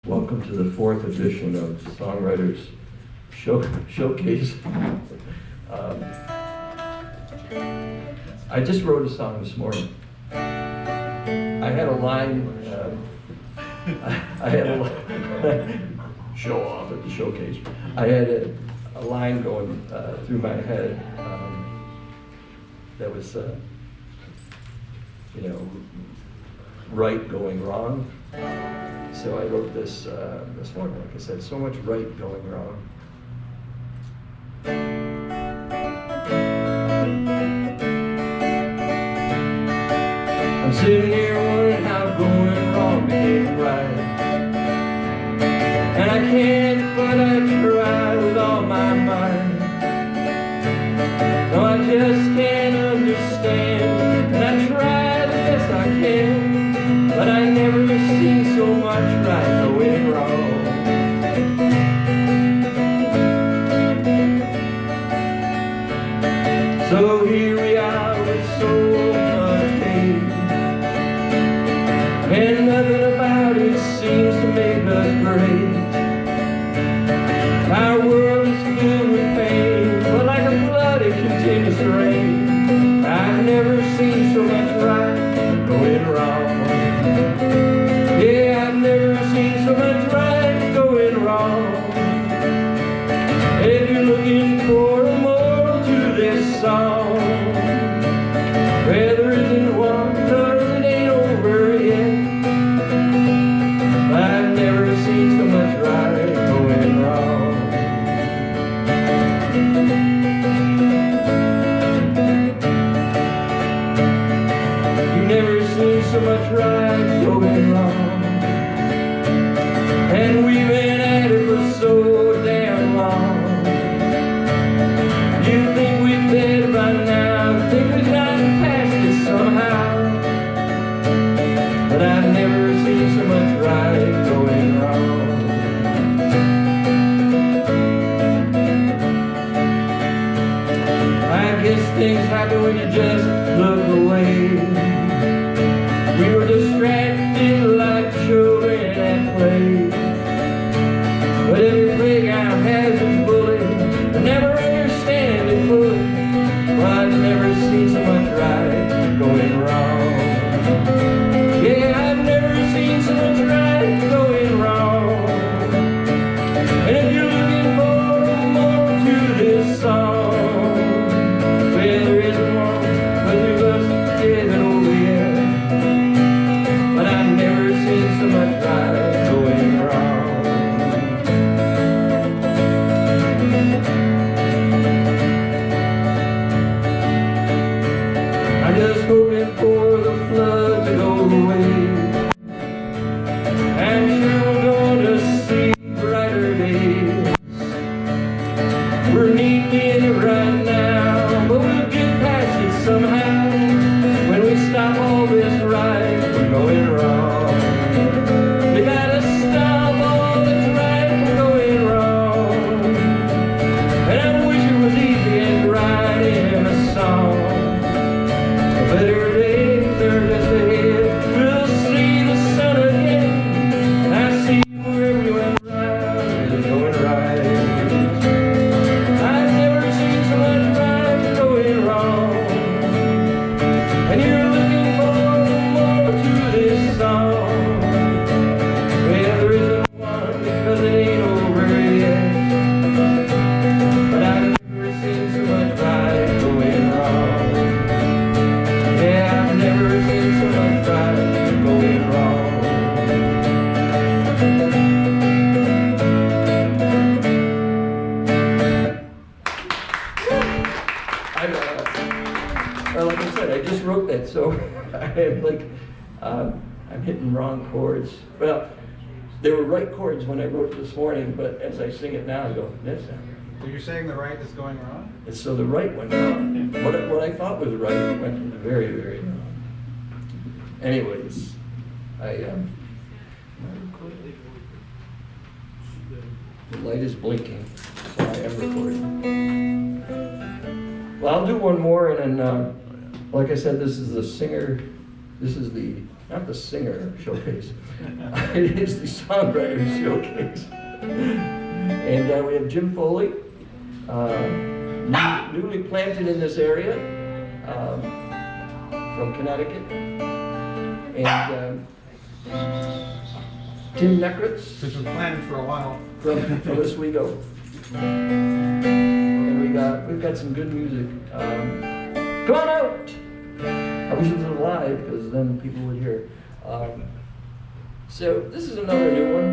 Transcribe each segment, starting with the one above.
Welcome to the 4th edition of Songwriters Showcase. I just wrote a song this morning. I had a line, show off at the showcase. I had a line going through my head that was, right going wrong. So I wrote this this morning, like I said, so much right going wrong. I'm sitting here wondering how going wrong became right. And I can't, but I try with all my mind. No, I just can't understand. And I try the best I can, but I never see so much right going wrong. So here we are with so much pain, and nothing about it seems to make us great. Our world is filled with pain, but like a flood it continues to rain. I've never seen so much right going wrong. Yeah, I've never seen so much right going wrong. If you're looking for a moral to this song, well, there isn't one, cause it ain't over yet. I've never seen so much right going wrong. You've never seen so much right going wrong. And we've been at it for so damn long. You think we've dead by now, think we've gotten past it somehow. But I've never seen so much right going wrong. I guess things happen when you just look away. We were distracted like children at play. But every playground has its bully. I never understand it fully. Well, I've never seen so much right going wrong. Yeah, I've never seen so much right going wrong. And if you're looking for more to this song, well, there isn't one, but we must get it over yet. But I've never seen so much right going wrong. I'm just hoping for the flood to go away. I'm sure we're gonna see brighter days. We're neatly in it right now, but we'll get past it somehow. When we stop all this right, we're going wrong. We gotta stop all this right from going wrong. And I wish it was easy and writing a song. Better days are just ahead. We'll see the sun again. I see where we went right is going right. I've never seen so much right going wrong. And you're looking for more to this song. Well, there isn't one because it ain't over yet. But I've never seen so much right going wrong. Yeah, I've never seen so much right going wrong. Well, like I said, I just wrote that, so I'm hitting wrong chords. Well, they were right chords when I wrote it this morning, but as I sing it now, I go, that's not. So you're saying the right is going wrong? And so the right went wrong. What I thought was right went very, very wrong. Anyways, the light is blinking, so I am recording. Well, I'll do one more, and then, like I said, this is the singer. This is the not the singer showcase. It is the songwriter showcase. And we have Jim Foley, newly planted in this area, from Connecticut. And Tim Nekritz. Which was planned for a while. From Oswego. And we've got some good music. Come on out! I wish it was live because then people would hear. So this is another new one,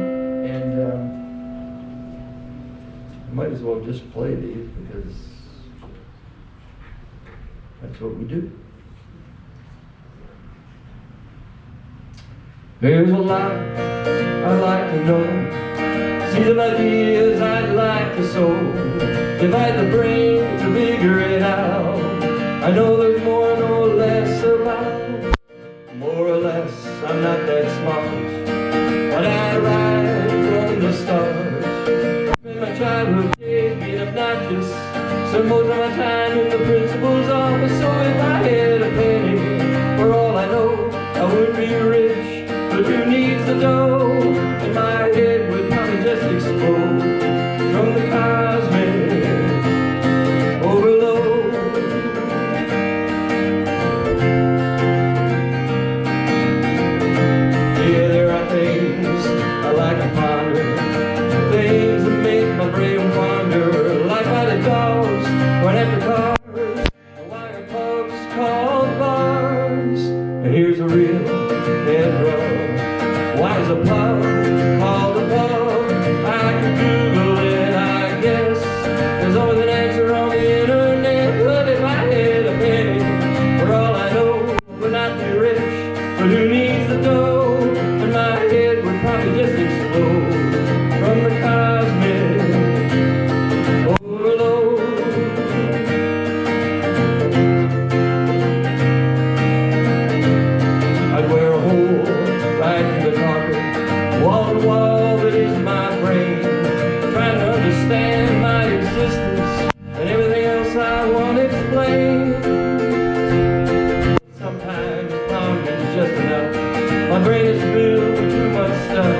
and I might as well just play these because that's what we do. There's a lot I'd like to know, seeds of ideas I'd like to sow, divide the brain to figure it out. I know there's more nor less about, more or less I'm not that smart, but I ride from the stars. Spend my childhood days being obnoxious, spend most of my time in the principal's office. So if I had a penny, for all I know, I would be rich. But who needs the dough? And my head would probably just explode from the cosmic overload. Yeah, there are things I like to ponder, things that make my brain wander, like why the dogs run after cars, and why are pubs called bars. And here's a real head rub. Why is a pub called a pub? I could Google it, I guess. There's always an answer on the internet. But if I had a penny, for all I know, I would not be rich. But who needs the dough? And my head would probably just explode from the cosmic overload. I'd wear a hole right through the carpet, wall to wall, that is my brain, trying to understand my existence and everything else I want to explain. Sometimes pounding is just enough. My brain is filled with too much stuff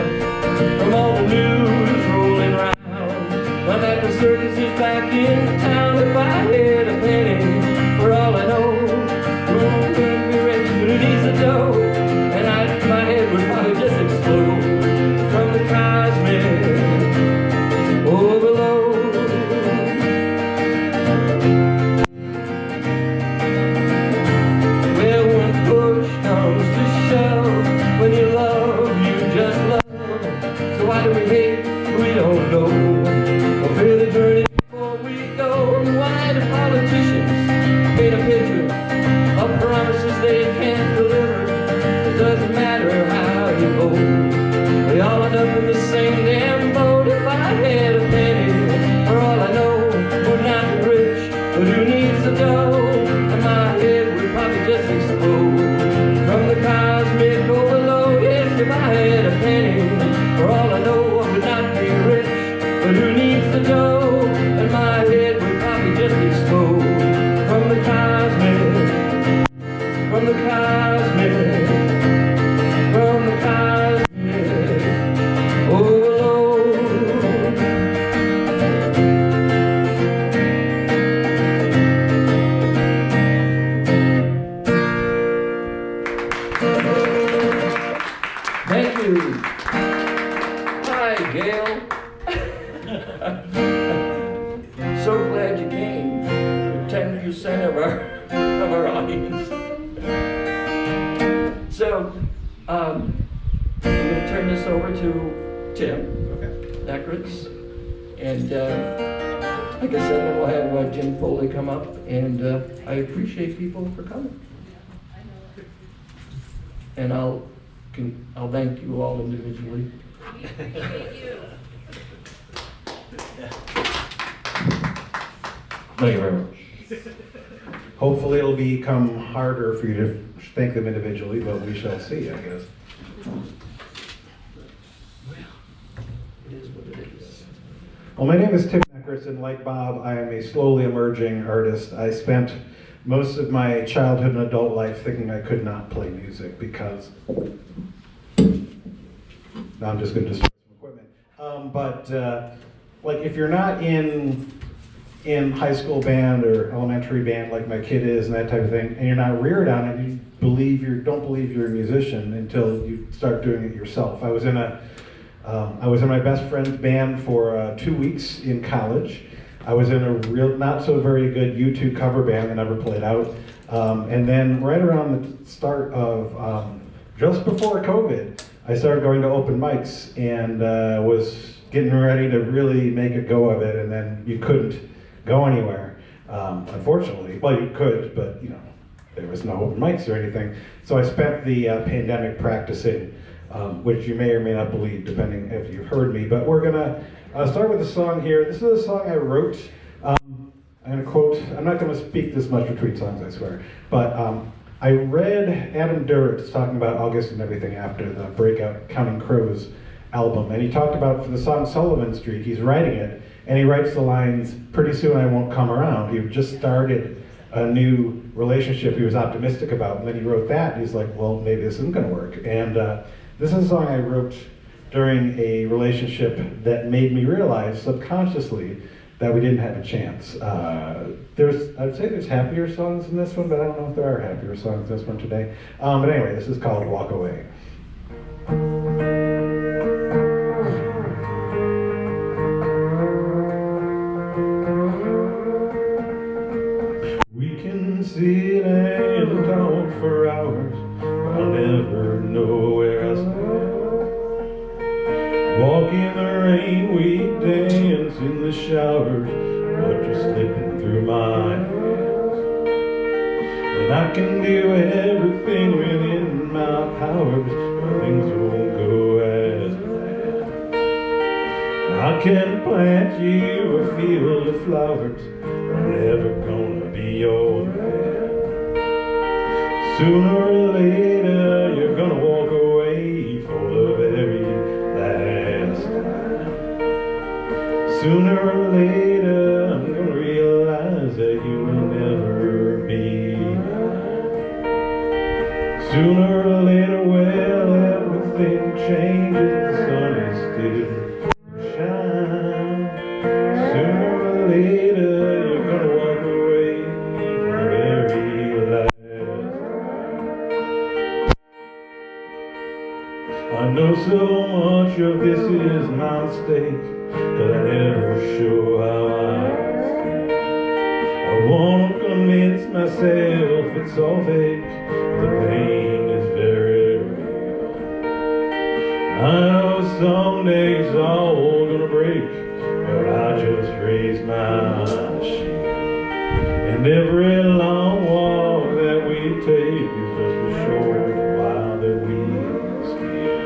from all the news rolling around. But that the circus is back in town. If I had a penny, for all I know, who could be rich? Who needs the dough? And my head would probably just explode from the cosmic overload. Well, when push comes to shove, when you love, you just love. So why do we hate? We don't know. Or fear the journey before we go. And why do politicians paint a picture of promises they can't deliver? It doesn't matter how you vote, we all end up in the same damn boat. If I had a penny, for all I know, would not be rich. But who needs the dough? And my head would probably just explode from the cosmic overload. Yes, if I had a penny, for all I know, I would not be rich. But who needs the dough? And my head would probably just explode from the cosmic, from the cosmic, from the cosmic overload. Thank you. Hi, Gail. So glad you came. You're 10% of our audience. So, I'm going to turn this over to Tim Nekritz. And like I said, then we'll have Jim Foley come up. And I appreciate people for coming. And I'll thank you all individually. Thank you. Thank you very much. Hopefully it'll become harder for you to thank them individually, but we shall see, I guess. It is what it is. Well, my name is Tim Nekritz, and like Bob, I am a slowly emerging artist. I spent most of my childhood and adult life thinking I could not play music because, now I'm just going to destroy some equipment. Like if you're not in high school band or elementary band like my kid is and that type of thing, and you're not reared on it, you don't believe you're a musician until you start doing it yourself. I was in my best friend's band for 2 weeks in college. I was in a real, not so very good U2 cover band that never played out. And then right around the start of, just before COVID, I started going to open mics and was getting ready to really make a go of it, and then you couldn't go anywhere, unfortunately. Well, you could, but there was no open mics or anything. So I spent the pandemic practicing, which you may or may not believe, depending if you've heard me. But we're gonna start with a song here. This is a song I wrote. I'm gonna quote, I'm not gonna speak this much between songs, I swear. But I read Adam Duritz talking about August and everything after the breakout Counting Crows album. And he talked about, for the song Sullivan Street, he's writing it, and he writes the lines, pretty soon I won't come around. He just started a new relationship he was optimistic about, and then he wrote that, and he's like, well, maybe this isn't gonna work. And this is a song I wrote during a relationship that made me realize subconsciously that we didn't have a chance. I'd say there's happier songs in this one, but I don't know if there are happier songs in this one today. But anyway, this is called Walk Away. We can sit and talk for hours, but I'll never know where I stand. Walk in the rain, we dance in the showers, but you're slipping through my hands. And I can do everything within my powers, but things won't go as planned. I can plant you a field of flowers, but I'm never gonna be your man. Sooner or later, you're gonna walk away for the very last time. Sooner or later, I'm gonna realize that you will never be mine. Sooner or later, well, everything changes, the sun is still shine. Sooner or later, you're gonna walk away for the very last time. I know so much of this is my mistake, 'cause I never show how I feel. I wanna convince myself it's all fake, the pain is very real. I know someday it's all gonna break, but I just raise my shield. And every long walk that we take is just a short while that we steal.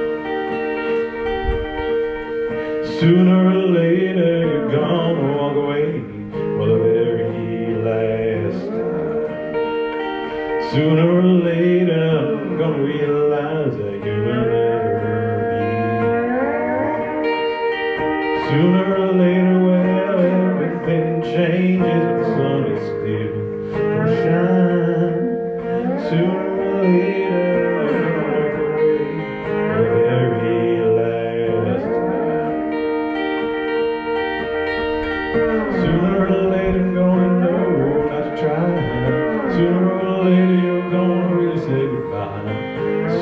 Sooner or later, you're gonna walk away for the very last time. Sooner or later, I'm gonna realize that you will never be. Sooner or later, well, everything changes, but the sun is still gonna shine. Sooner or later, I'm gonna walk away for the very last time. Sooner or later, I'm gonna know not to try. Sooner or later, you're gonna really say goodbye.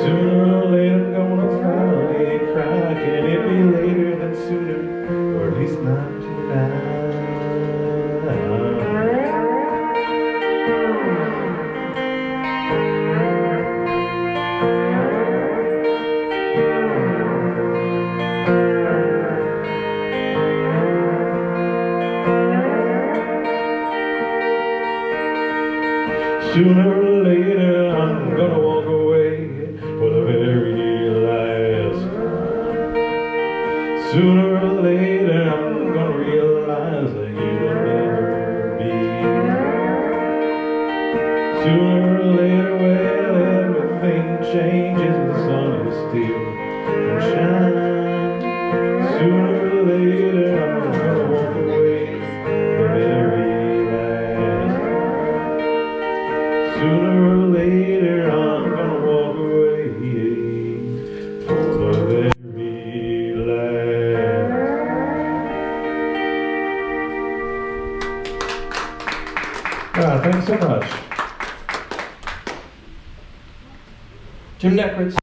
Sooner or later, I'm gonna finally cry. Can it be later than sooner, or at least not tonight? Sooner or later, I'm gonna walk away for the very last time. Sooner or later, I'm gonna realize that you will never be. Sooner or later, well, everything changes, the sun is still gonna shine. Sooner or later, I'm gonna walk away for the very last time. Thanks so much. Jim Nekritz.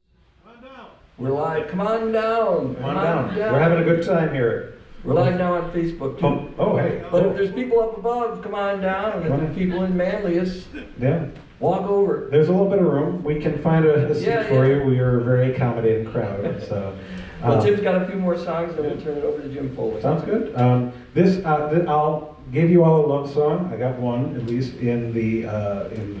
We're live. Come on down. Come on down. We're having a good time here. We're live now on Facebook too. Oh, hey. But if there's people up above, come on down. And if there's people in Manlius, yeah, walk over. There's a little bit of room. We can find a seat for you. We are a very accommodating crowd. So. Well, Jim's got a few more songs, then we'll turn it over to Jim Foley. Sounds good. I'll give you all a love song. I got one at least in the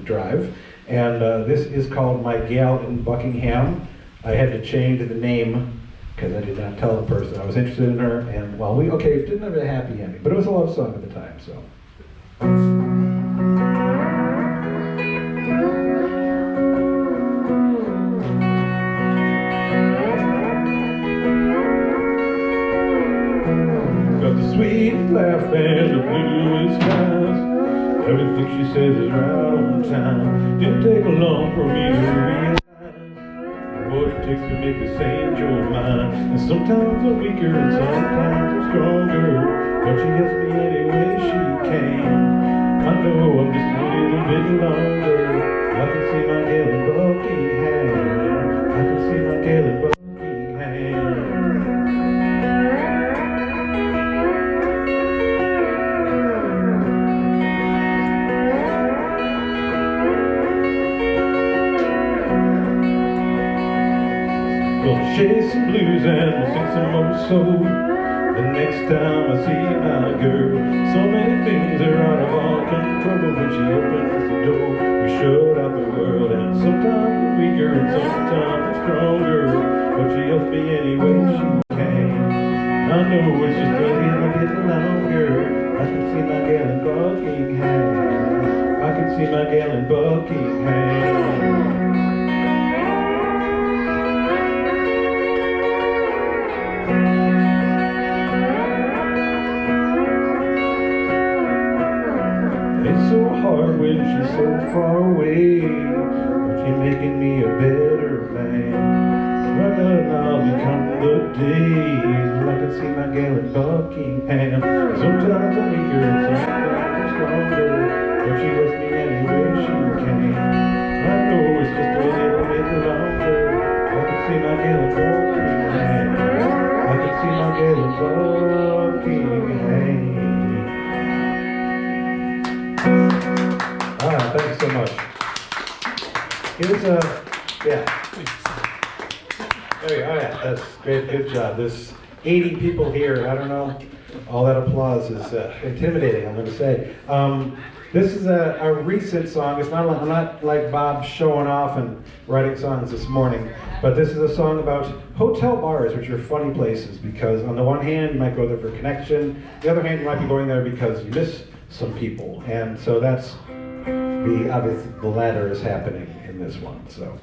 drive, and this is called "My Gal in Buckingham." I had to change the name because I did not tell the person I was interested in her, and well, it didn't have a happy ending, but it was a love song at the time, so. Got the sweet laugh and the blue skies. Everything she says is right on time. Didn't take long for me to realize what it takes to make this angel mine. And sometimes I'm weaker and sometimes I'm stronger, but she helps me any way she can. I know I'm just a little bit longer. I can see my gal in Buckingham. I can see my gal in Buckingham. Chase some blues and we'll sing some old soul the next time I see my girl. So many things are out of our control, but when she opens the door, we shut out the world. And sometimes I'm weaker and sometimes I'm stronger, but she helps me any way she can. I know it's just a little bit longer. I can see my gal in Buckingham. I can see my gal in Buckingham. So hard when she's so far away, but she's making me a better man. Right now I'll become the days when I can see my gal in Buckingham. Sometimes I'm weaker and sometimes I'm stronger, but she lets me any way she can. I know it's just a little bit longer. I can see my gal in Buckingham. I can see my gal in Buckingham. Thanks so much. Here's yeah. There you go. Oh, yeah, that's great. Good job. There's 80 people here. I don't know. All that applause is intimidating, I'm going to say. This is a recent song. It's not. I'm not like Bob showing off and writing songs this morning, but this is a song about hotel bars, which are funny places because on the one hand, you might go there for connection. The other hand, you might be going there because you miss some people, and so that's. Obviously, the latter is happening in this one, so.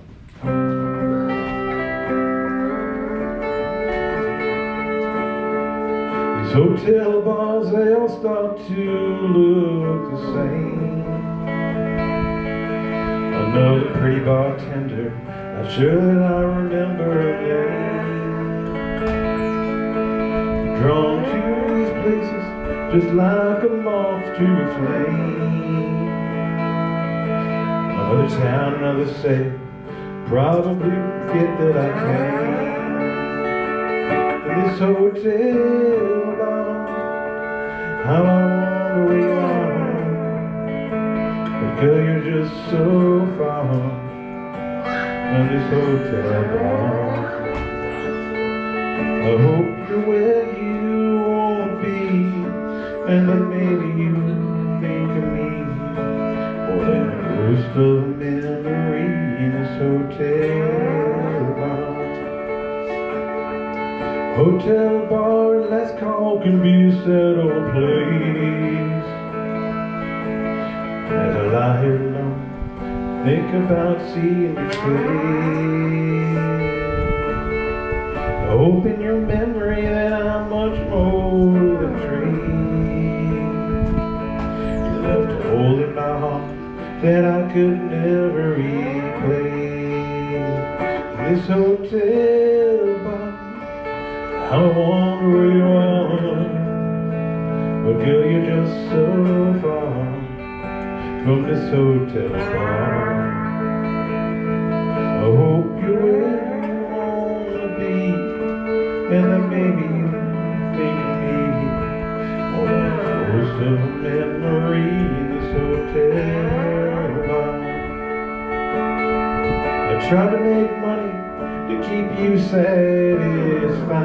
These hotel bars, they all start to look the same. Another pretty bartender, not sure that I remember her name. Drawn to these places, just like a moth to a flame. Another town, another state, probably forget that I came. In this hotel bar, how I wonder where you are. But girl, you're just so far in this hotel bar. I hope you're where you won't be, and that maybe you think of me more than a ghost of a memory in this hotel bar. Hotel bar, last call can be a settled place. As I lie here alone, think about seeing your face. I hope in your memory that I'm much more than dream. You left a hole in my heart that I could never replace. This hotel bar, I wonder where you are. But girl, you're just so far from this hotel bar. I hope you're where you wanna be, and that maybe you think of me more than a ghost of a memory in this hotel bar. I tried to make money to keep you satisfied,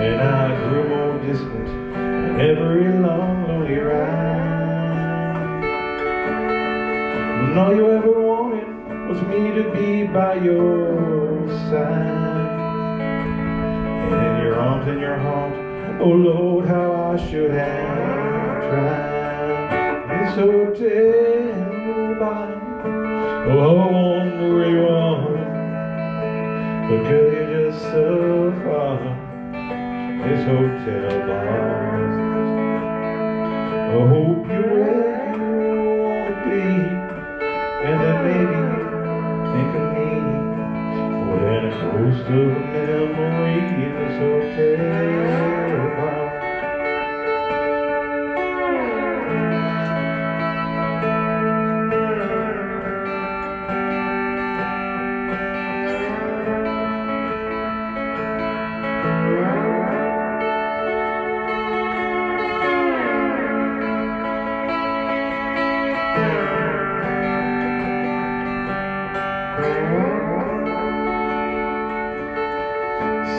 and I grew more distant in every long, lonely ride. And all you ever wanted was me to be by your side, and in your arms and your heart, oh Lord, how I should have tried. This hotel bar, oh, I wonder where you are, but girl, you're just so far. This hotel bar, I hope you're where you wanna be, and then maybe think of me more than a ghost of a memory in this hotel bar.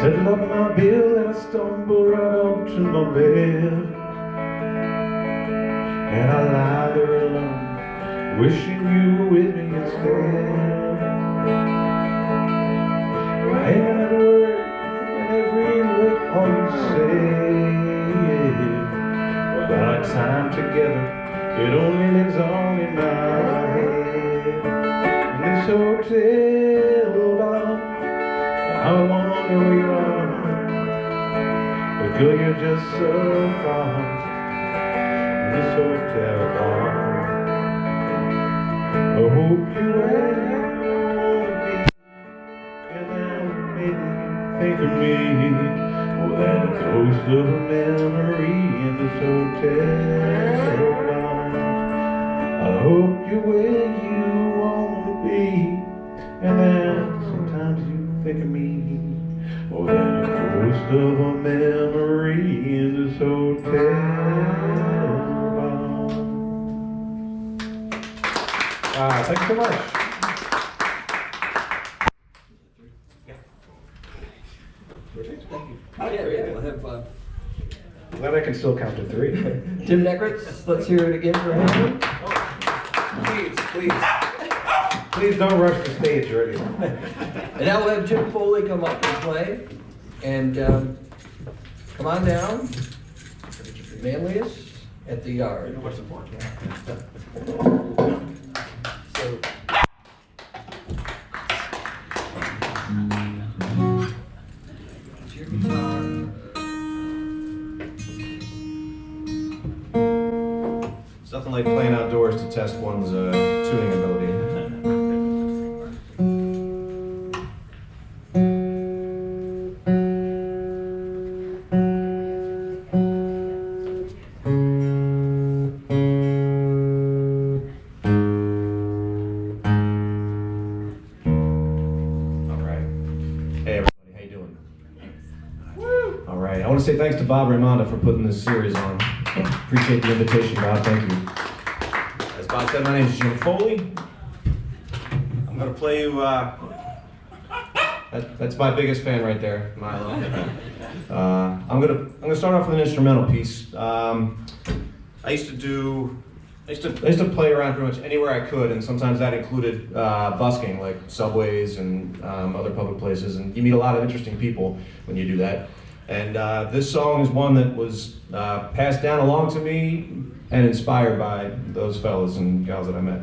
Settle up my bill and I stumble right up to my bed, and I lie there alone, wishing you were with me instead. And every word and every look, all you say, well, our time together, it only lives on in my head. In this hotel bar, I wonder where you are, but girl, you're just so far. In this hotel bar, I hope you're where you wanna be, and then maybe think of me more than a ghost of a memory in this hotel bar. I hope you're where you wanna be, and then sometimes you think of me more than a ghost of a memory in this hotel bar. Thanks so much. Oh, yeah, we'll have Glad I can still count to 3. Tim Nekritz. Let's hear it again for him. Please don't rush the stage already. And now we'll have Jim Foley come up and play. And come on down. Manlius at the Yard. What's the point? So, it's your guitar. It's nothing like playing outdoors to test one's tuning ability. I want to say thanks to Bob Raimonda for putting this series on. Appreciate the invitation, Bob. Thank you. As Bob said, my name is Jim Foley. I'm going to play you. That's my biggest fan right there, Milo. I'm gonna start off with an instrumental piece. I used to play around pretty much anywhere I could, and sometimes that included busking, like subways and other public places. And you meet a lot of interesting people when you do that. And this song is one that was passed down along to me and inspired by those fellas and gals that I met.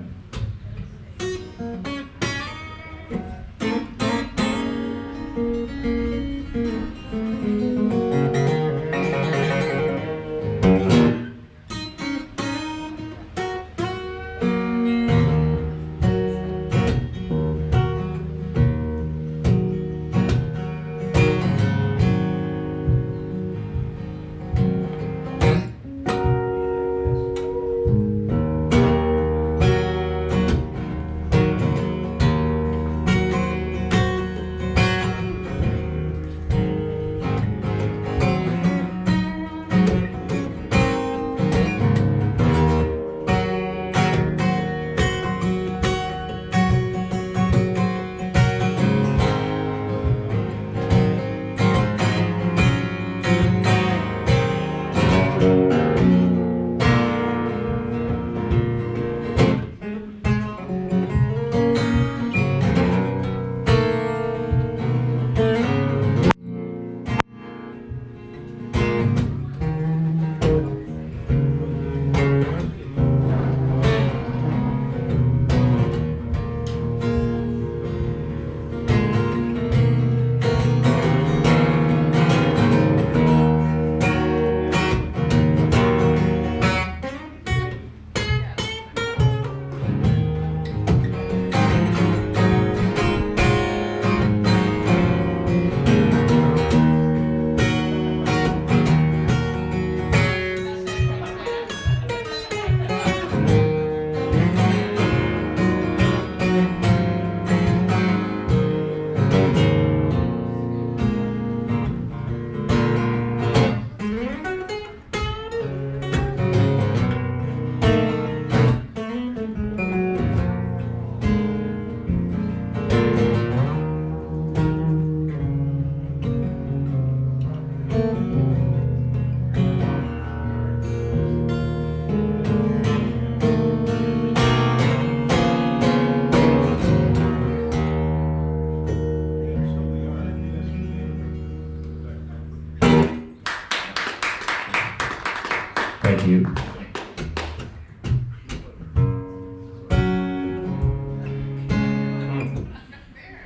Thank you.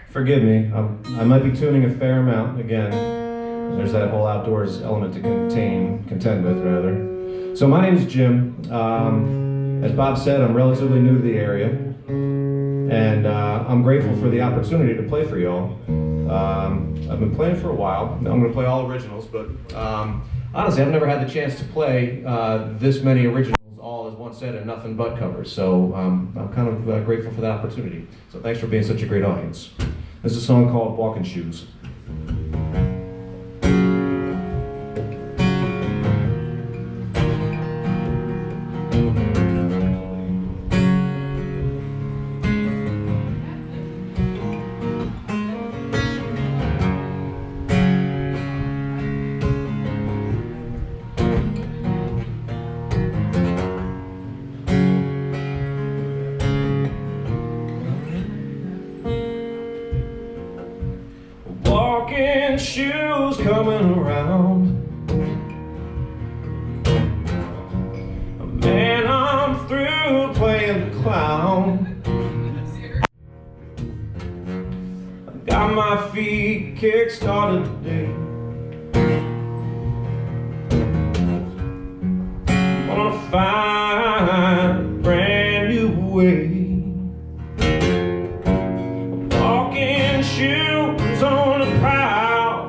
Forgive me, I might be tuning a fair amount again. There's that whole outdoors element to contend with, rather. So my name is Jim. As Bob said, I'm relatively new to the area, and I'm grateful for the opportunity to play for y'all. I've been playing for a while. I'm going to play all originals, but honestly, I've never had the chance to play this many originals all as one set and nothing but covers. So I'm kind of grateful for that opportunity. So thanks for being such a great audience. This is a song called Walking Shoes. Walking shoes coming around. Man, I'm through playing the clown. I got my feet kick-started today. Wanna find a brand new way. Walking shoes on the prowl.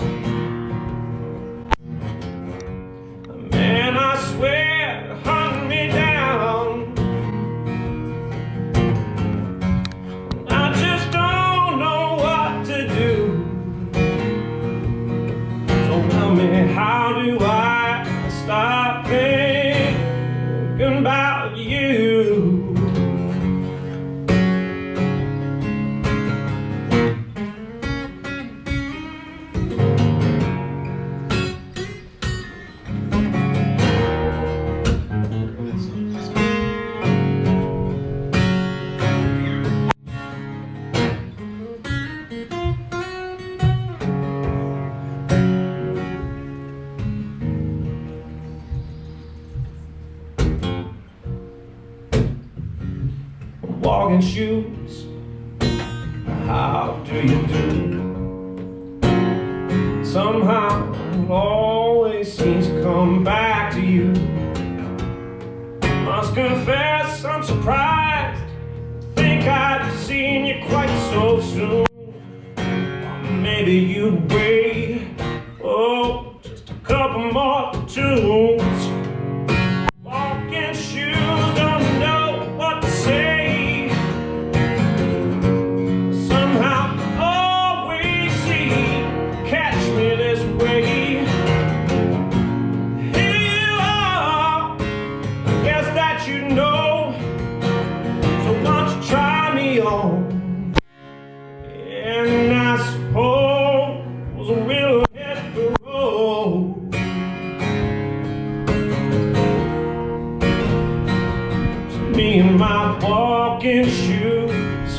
Man, I swear they hunt me down. I just don't know what to do. So tell me, how do I stop thinking about you? Walking shoes, how do you do? Somehow it always seems to come back to you. Must confess I'm surprised, think I'd seen you quite so soon. Maybe you'd wait, oh, just a couple more tunes. Walking shoes, don't know what to say. And I suppose we'll hit the road. Just me and my walking shoes.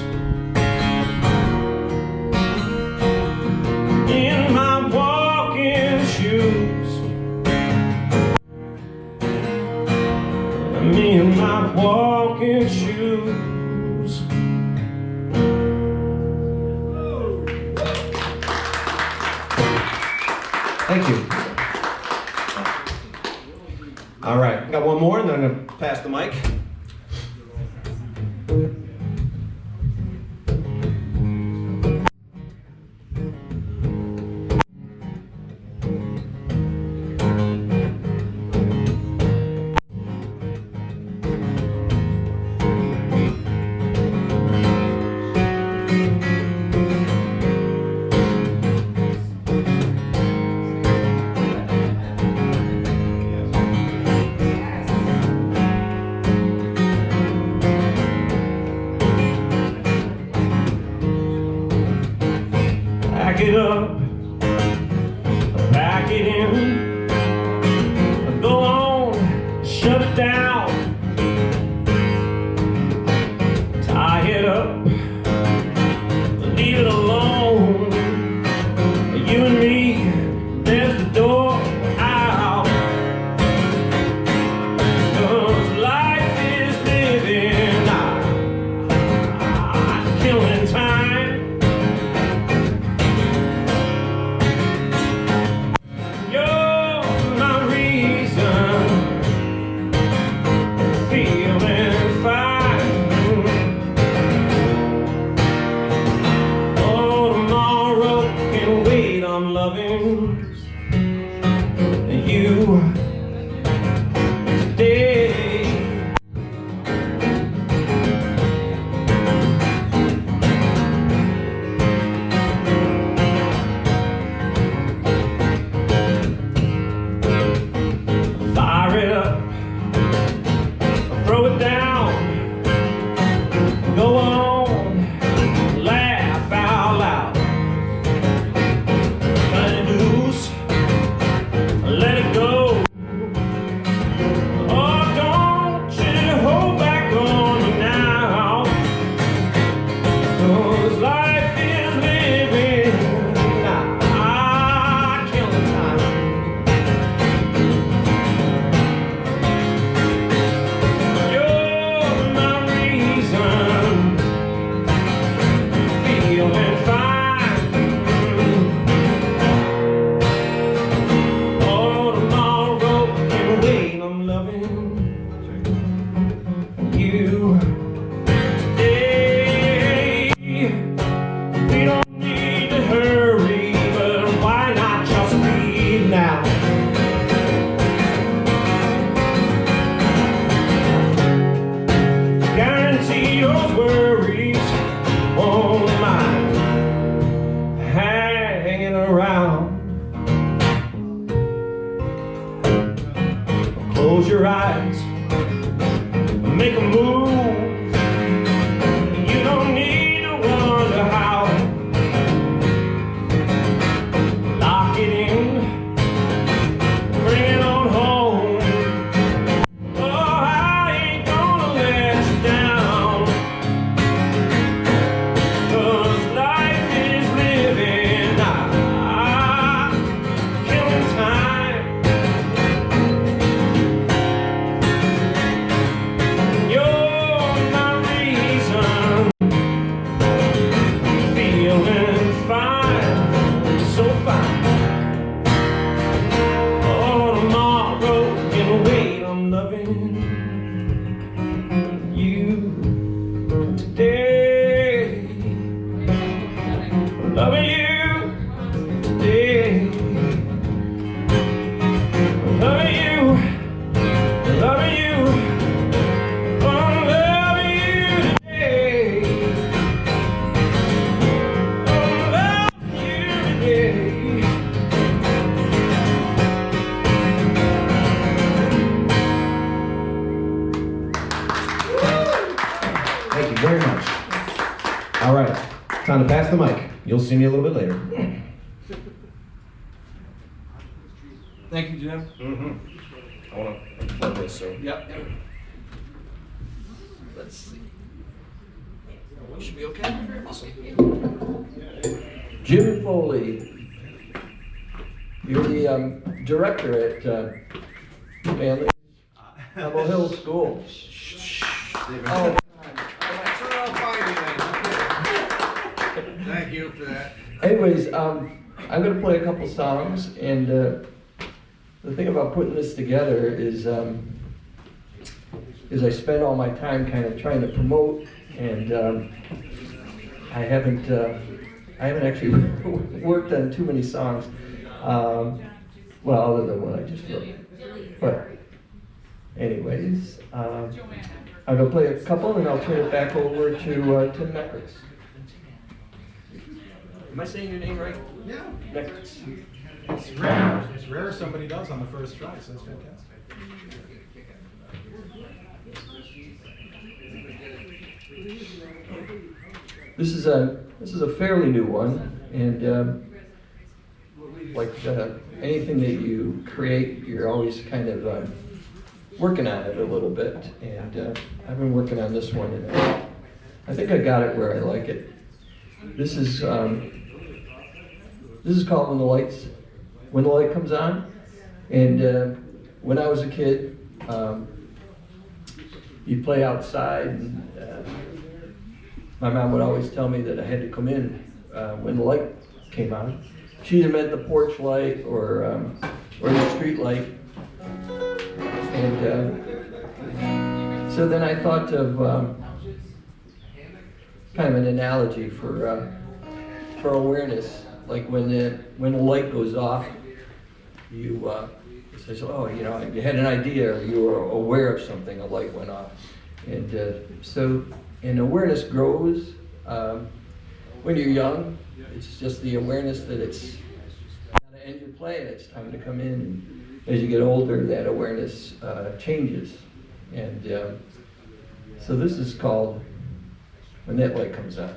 In my walking shoes. Me and my walking shoes. Thank you. All right, got one more, and then I'm going to pass the mic. Back it up, back it in, go on, shut it down, tie it up, leave it alone. You and me, there's the door out. I'm loving you today. Fire it up, throw it down, go on, laugh out loud. Cut it loose, let it go. Oh, don't you hold back on me now, 'cause life is living now, killing time. You're my reason, feeling fine. Oh, tomorrow can wait, I'm loving you today. We don't need to hurry, but why not just leave now? Guarantee those worries won't mind hanging around. Close your eyes, make a move. You don't need to wonder how. Lock it in, bring it on home. Oh, I ain't gonna let you down, 'cause life is living now, killing time. You're my reason, feeling fine, so fine. Oh, tomorrow can wait, I'm loving you today. I'm loving you today. I'm loving you, I'm loving you, I'm loving you today. I'm loving you today. Thank you very much. All right, time to pass the mic. You'll see me a little bit later. Thank you, Jim. I want to plug this, so. Yep. Let's see. We should be okay. Awesome. Jim Foley. You're the director at Manlius Hill School. Oh, Thank you for that. anyways, I'm going to play a couple songs, and the thing about putting this together is I spend all my time kind of trying to promote, and I haven't actually worked on too many songs, well, other than what I just wrote. But anyways, I'm going to play a couple, and I'll turn it back over to Nekritz. Am I saying your name right? Yeah. Nekritz. It's rare. It's rare somebody does on the first try, so that's fantastic. This is a fairly new one, and like anything that you create, you're always kind of working on it a little bit. And I've been working on this one, and I think I got it where I like it. This is called When the Light Comes On. And when I was a kid, you'd play outside, and my mom would always tell me that I had to come in when the light came on. She either meant the porch light or the street light. And so then I thought of kind of an analogy for awareness. like when the light goes off, you say, oh, you know, you had an idea, or you were aware of something, a light went off. And and awareness grows when you're young. It's just the awareness that it's got to end your play and it's time to come in. And as you get older, that awareness changes. And so this is called When That Light Comes On.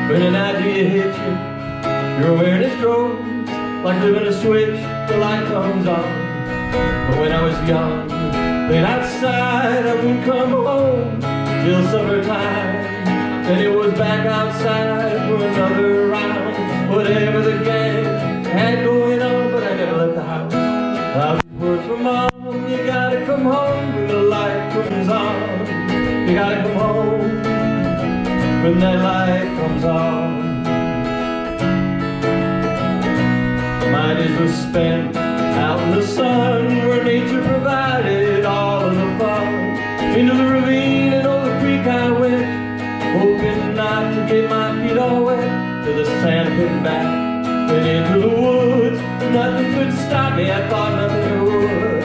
When an idea hits you, your awareness grows. Like flipping a switch, the light comes on. But when I was young, played outside, I wouldn't come home till supper time. Then it was back outside for another round. Whatever the gang had going on, but I never left the house. Loud words from Mom, you gotta come home when the light comes on. You gotta come home when that light comes on. My days were spent out in the sun, where nature provided all of the fun. Into the ravine and over the creek I went, hoping not to get my feet all wet. To the sand pit back, then into the woods. Nothing could stop me, I thought nothing would.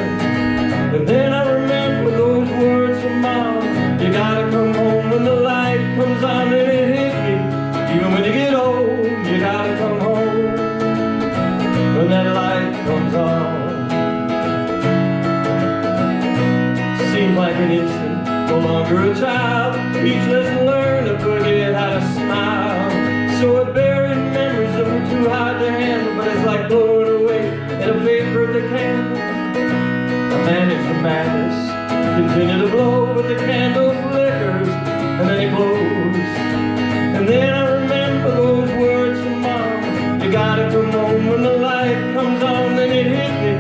And then I remember those words from Mom, you gotta come home when the light comes on. And it hit me, even when you get old, you gotta come home when that light comes on. Seems like an instant, no longer a child. Each lesson learned to forget how to smile. So I buried memories that were too hard to handle, but it's like blowing away in a vapor of the candle. I managed the madness, continue to blow, but the candle flickers and then it glows. And then I remember those words from Mom, you gotta come home when the light comes on. Then it hit me,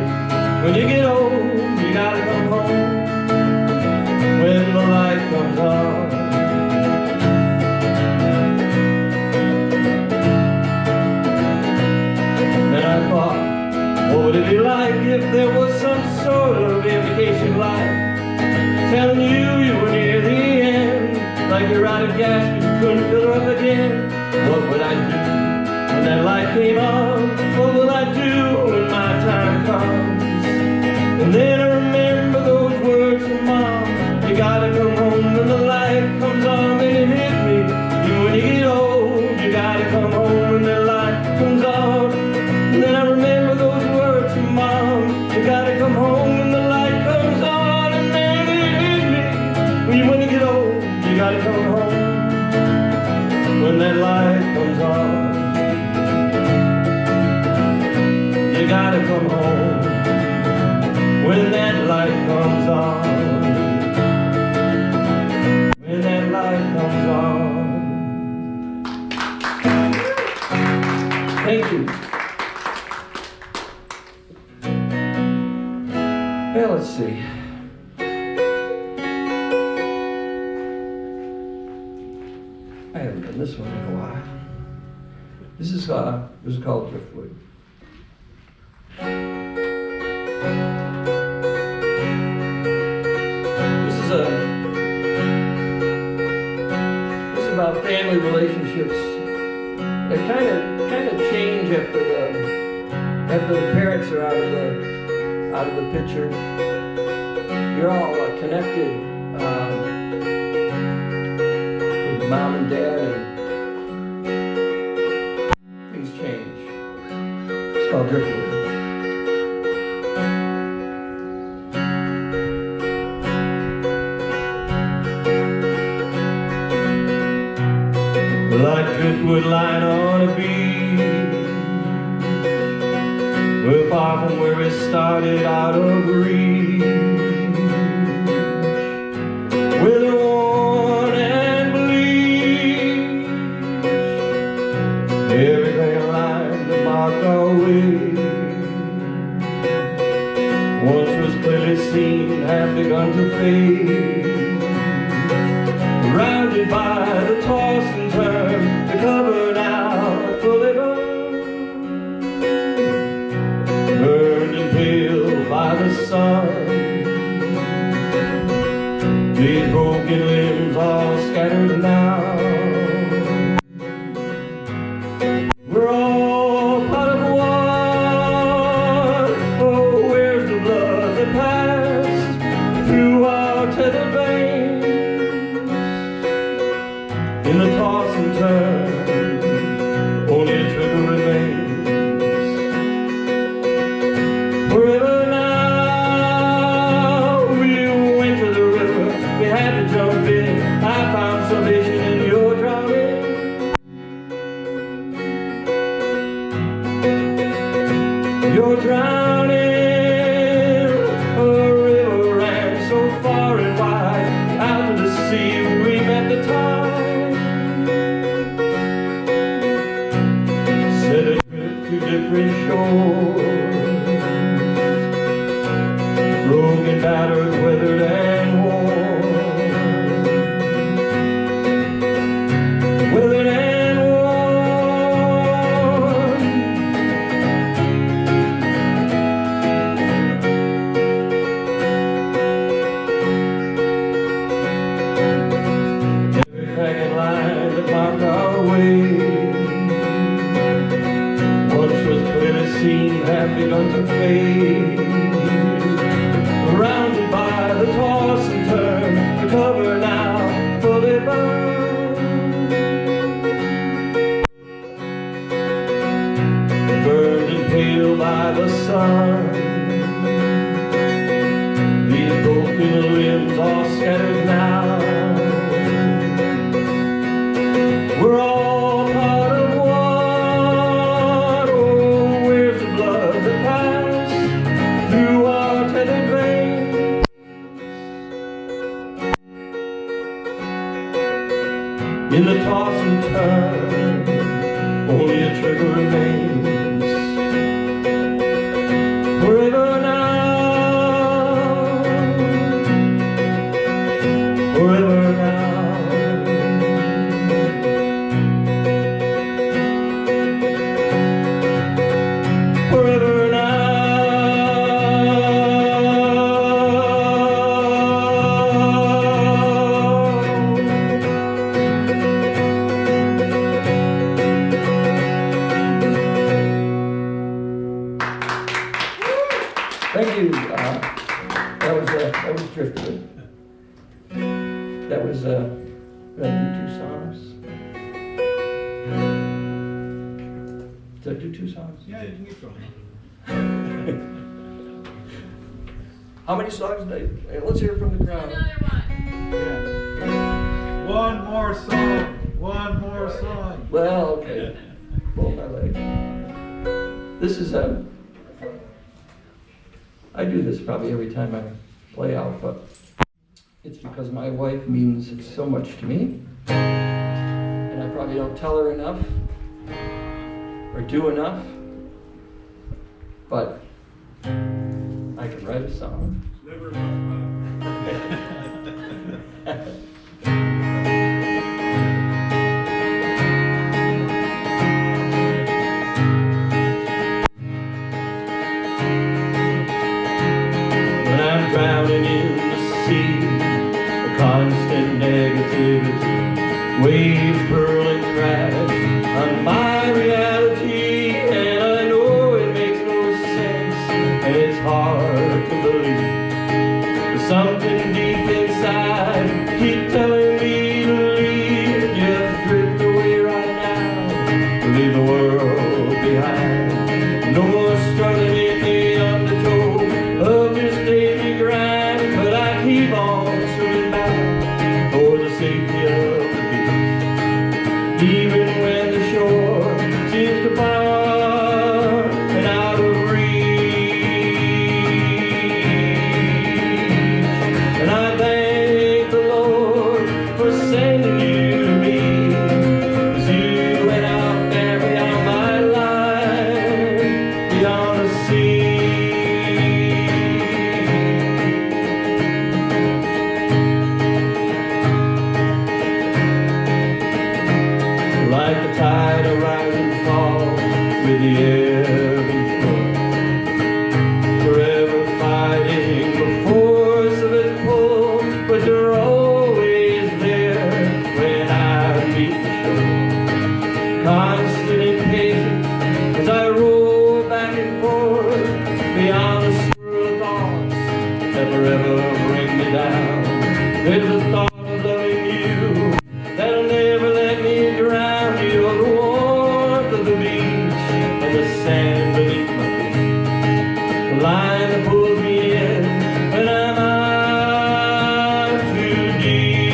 when you get old, you gotta come home when the light comes on. Then I thought, what would it be like if there was some sort of invitation light telling you you were near the end, like you're out of gas but you couldn't fill her up again? What would I do when that light came on? What will I do when my time comes? And then I remember those words from Mom, you gotta come home when the light comes on. Then it hit me, even when you get old, you gotta come home when the light comes on. And then I remember those words from Mom, you gotta come home when the light comes on. And then it hit me, when you get old, you gotta come home when that light comes on. You gotta come home when that light comes on. When that light comes on. Thank you. Well, let's see. I haven't done this one in a while. This is called Driftwood. This is about family relationships that kind of change after the parents are out of the picture. You're all connected with mom and dad, and things change. It's called Driftwood. Like driftwood lying on a beach, we're far from where it started, out of reach. We're worn and bleached, everything aligned that marked our way. Once was clearly seen, had begun to fade. Surrounded by the toss and turn, the cover now fully burned and peeled by the sun. These broken limbs all scattered now. We're all part of one. Oh, where's the blood that passed through our tethered veins? In the toss and turn, only a trickle remains. Forever now, we went to the river. We had to jump in. I found salvation in your drowning. You're drowning. A river ran so far and wide out to the sea. We met the tide. Set adrift to different shores, broken, battered, weathered, and worn. Weathered and worn. Every crack and line that marked our way once was clearly seen, have begun to fade. Surrounded by the toss and turn, the cover now fully burned. Burned and pale by the sun, these broken limbs all scattered now. We're all part of one. Oh, where's the blood that passed through our tethered veins? In the toss and turn, only a trickle remains. Forever now, forever now. Forever Thank you. That was Driftwood. That was did I do 2 songs? Did I do 2 songs? Yeah, you can keep going. How many songs did I? Let's hear it from the crowd. Another one. Yeah. One more song. One more song. Well, okay. Pull my leg. This is I do this probably every time I play out, but it's because my wife means so much to me, and I probably don't tell her enough or do enough, but I can write a song. Never Drowning in the sea, a constant negativity, waves purl and crash on my reality, and I know it makes no sense, and it's hard to believe. But something deep inside keep telling me to leave, just drift away right now, leave the world behind. No more struggling in the undertow of this daily grind, but I keep on swimming back for the safety of the beach. Even There's a thought of loving you that'll never let me drown. You're the warmth of the beach and the sand beneath my feet, the line that pulls me in when I'm out too deep.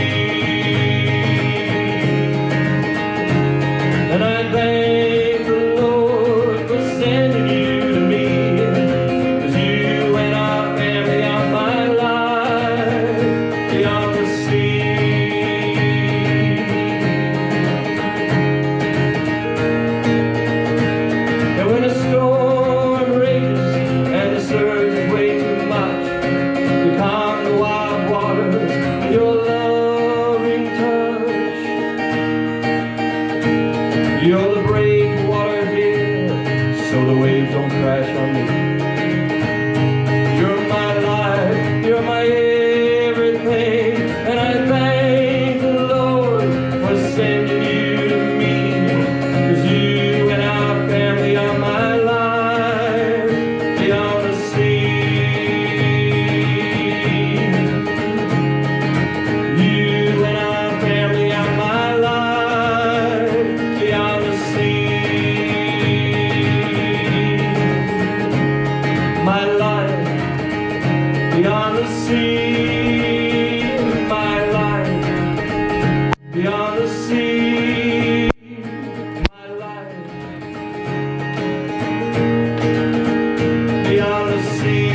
And I thank the Lord for sending you to me, 'cause you and our family are my life beyond the sea. And when a storm rages and the surge is way too much, you calm the wild waters with your loving touch. You're the breakwater here, so the waves don't crash on me. You're my life, you're my everything, and I thank the Lord for sending you to me, 'cause you and our family are my life beyond the sea. You and our family are my life beyond the sea. My life beyond the sea. My life beyond the sea. My life beyond the sea.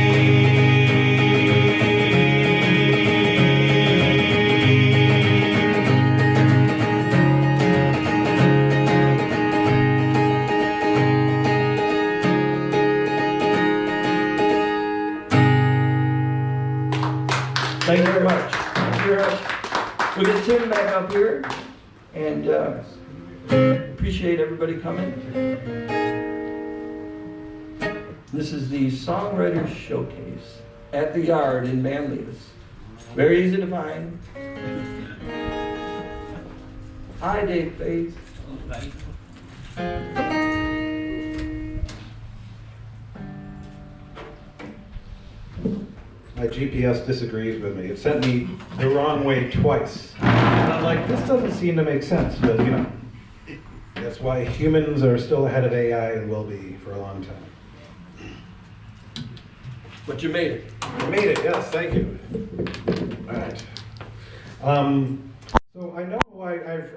Thank you very much. Thank you very much. We'll get Tim back up here, and appreciate everybody coming. This is the Songwriters Showcase at the Yard in Manlius. Very easy to find. Hi, Dave Faith. My GPS disagrees with me. It sent me the wrong way twice. And I'm like, this doesn't seem to make sense, but you know, that's why humans are still ahead of AI and will be for a long time. But you made it. I made it, yes, thank you. All right. So I know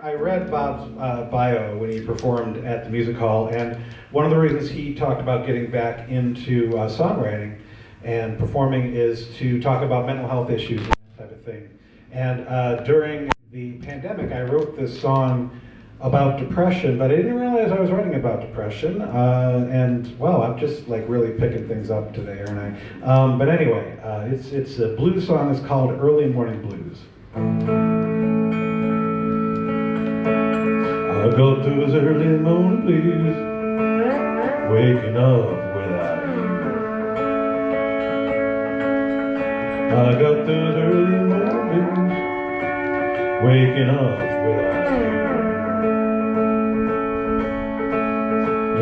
I read Bob's bio when he performed at the music hall, and one of the reasons he talked about getting back into songwriting and performing is to talk about mental health issues and that type of thing. And during the pandemic, I wrote this song about depression, but I didn't realize I was writing about depression. And well, I'm just like really picking things up today, aren't I? But anyway, it's a blues song. It's called Early Morning Blues. I got those early morning blues, waking up without you. I got those early morning blues, waking up without you.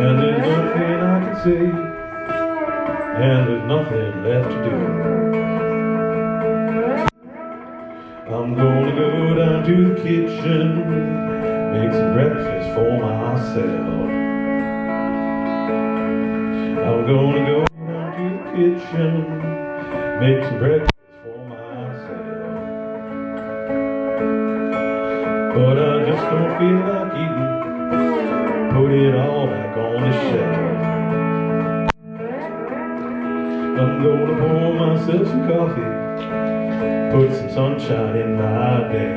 And there's nothing I can say, and there's nothing left to do. I'm gonna go down to the kitchen, make some breakfast for myself. I'm gonna go down to the kitchen, make some breakfast for myself. But I just don't feel like eating, put it all back on the shelf. I'm gonna pour myself some coffee, put some sunshine in my day.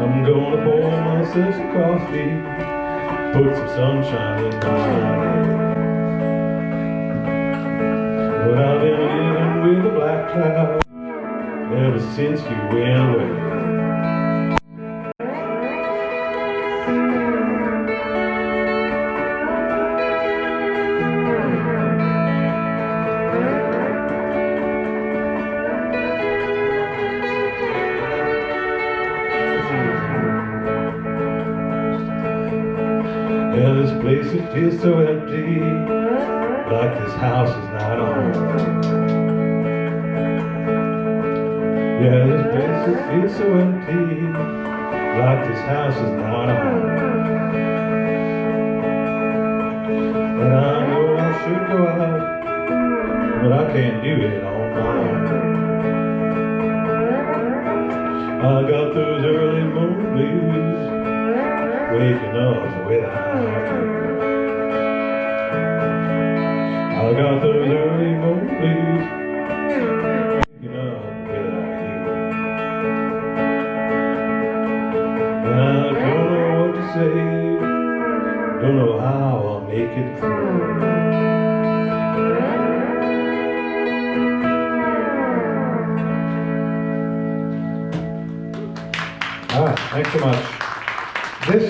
I'm gonna pour myself some coffee, put some sunshine in my day. But I've been living with a black cloud ever since you went away. Yeah, this place, it feels so empty, like this house is not home. Yeah, this place it feels so empty, like this house is not a home. And I know I should go out, but I can't do it on my own. I got those early morning blues, waking up without you. I got those early morning blues, waking up without you. And I don't know what to say, don't know how I'll make it through. All right, thanks so much. This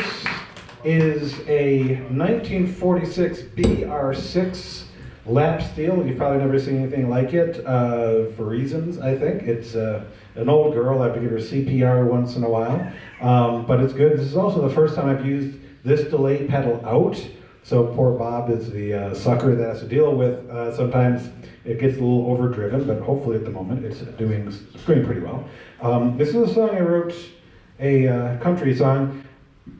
is a 1946 BR6 lap steel. You've probably never seen anything like it for reasons, I think. It's an old girl. I have to give her CPR once in a while, but it's good. This is also the first time I've used this delay pedal out. So poor Bob is the sucker that has to deal with. Sometimes it gets a little overdriven, but hopefully at the moment it's doing pretty well. This is a song I wrote, a country song.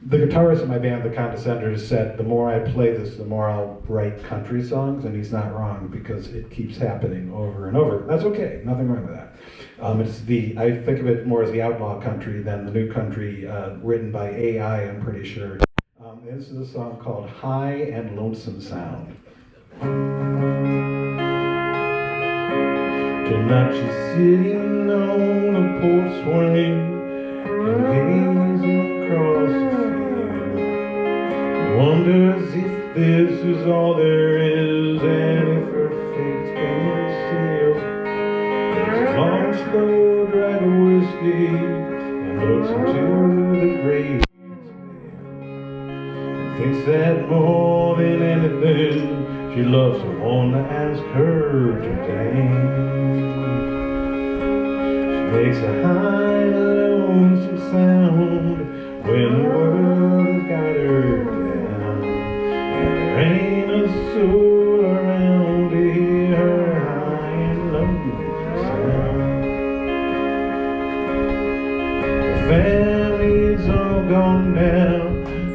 The guitarist in my band, the Condescenders, said the more I play this, the more I'll write country songs, and he's not wrong because it keeps happening over and over. That's okay, nothing wrong with that. I think of it more as the outlaw country than the new country written by AI, I'm pretty sure. This is a song called High and Lonesome Sound. Tonight she's sitting on the porch swing and gazing across the field. Wonders if this is all there is and if her fate's been sealed. There's a long, slow drag of whiskey and looks into the grave. Thinks that more than anything, she loves someone to ask her to dance. She makes a high and lonesome sound when the world has got her down. And there ain't a soul around to hear her high and lonesome sound. The family's all gone down,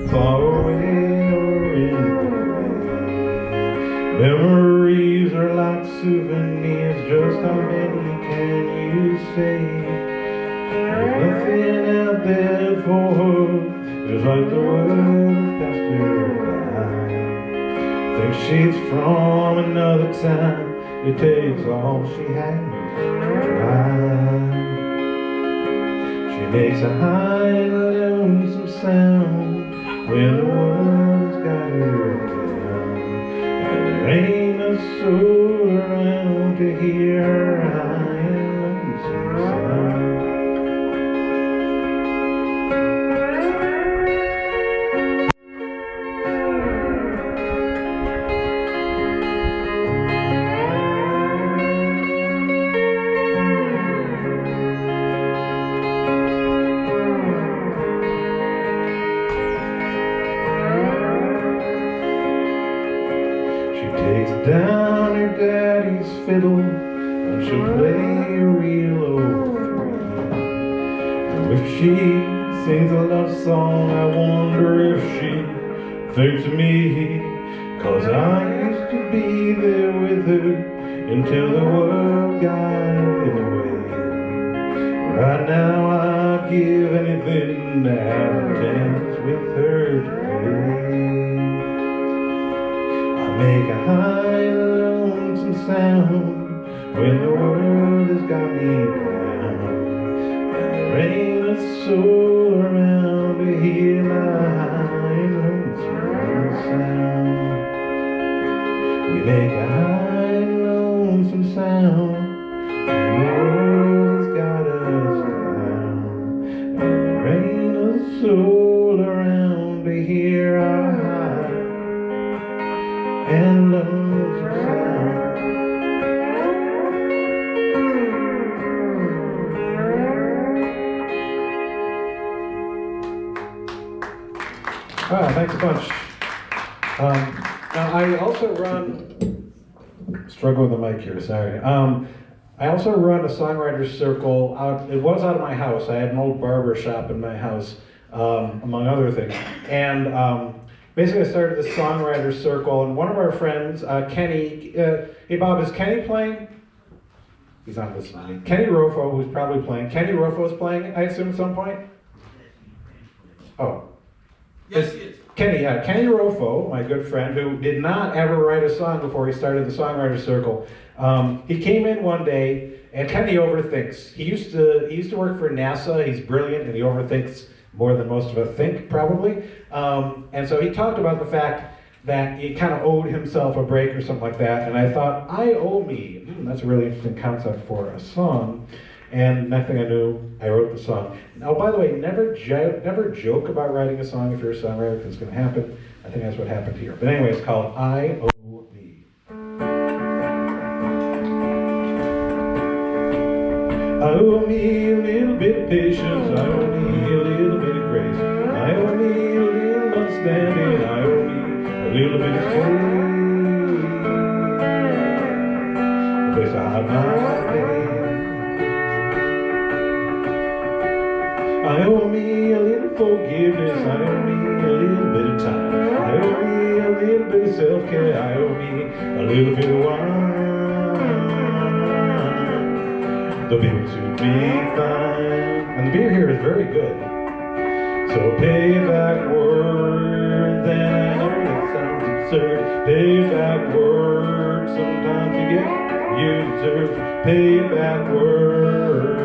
far away or in the rain. Memories are like souvenirs, just how many can you say? There's nothing out there for her, it's like the world has passed her by. Think she's from another time, it takes all she has to try. She makes a high and lonesome sound when the world's got her down, and there ain't a soul around to hear her high and lonesome sound. Down her daddy's fiddle and she'll play a real old three. And if she sings a love song, I wonder if she thinks of me, 'cause I used to be there with her until the world got in the way. Right now I'd give anything to have a dance with her today. Make a high and lonesome sound when the world has got me down, and there ain't a soul around to hear my high and lonesome sound. We make a high and lonesome sound when the world has got us down, and there ain't a soul around to hear our high and lonesome sound. All right, thanks a bunch. Now I also run, struggle with the mic here, sorry. I also run a Songwriters Circle out. It was out of my house. I had an old barber shop in my house, among other things. And basically, I started the Songwriters Circle, and one of our friends, Kenny. Hey, Bob, is Kenny playing? He's not listening to me. Kenny Rofo, who's probably playing. Kenny Rofo is playing, I assume, at some point. Oh. Yes, he is. Kenny, yeah, Kenny Rofo, my good friend, who did not ever write a song before he started the Songwriters Circle. He came in one day, and Kenny overthinks. He used to work for NASA. He's brilliant, and he overthinks more than most of us think, probably. And so he talked about the fact that he kind of owed himself a break or something like that. And I thought, I owe me. That's a really interesting concept for a song. And next thing I knew, I wrote the song. Now, by the way, never joke about writing a song if you're a songwriter, because it's going to happen. I think that's what happened here. But anyway, it's called I Owe Me. I owe me a little bit of patience. I owe me a little bit of grace. I owe me a little understanding. I owe me a little bit of faith. A place to hide my pain. I owe me a little forgiveness, I owe me a little bit of time, I owe me a little bit of self-care, I owe me a little bit of wine. The beer would suit me fine. And the beer here is very good. So pay it backwards, and I know that sounds absurd. Pay it backwards, sometimes you get what you deserve. Pay it backwards.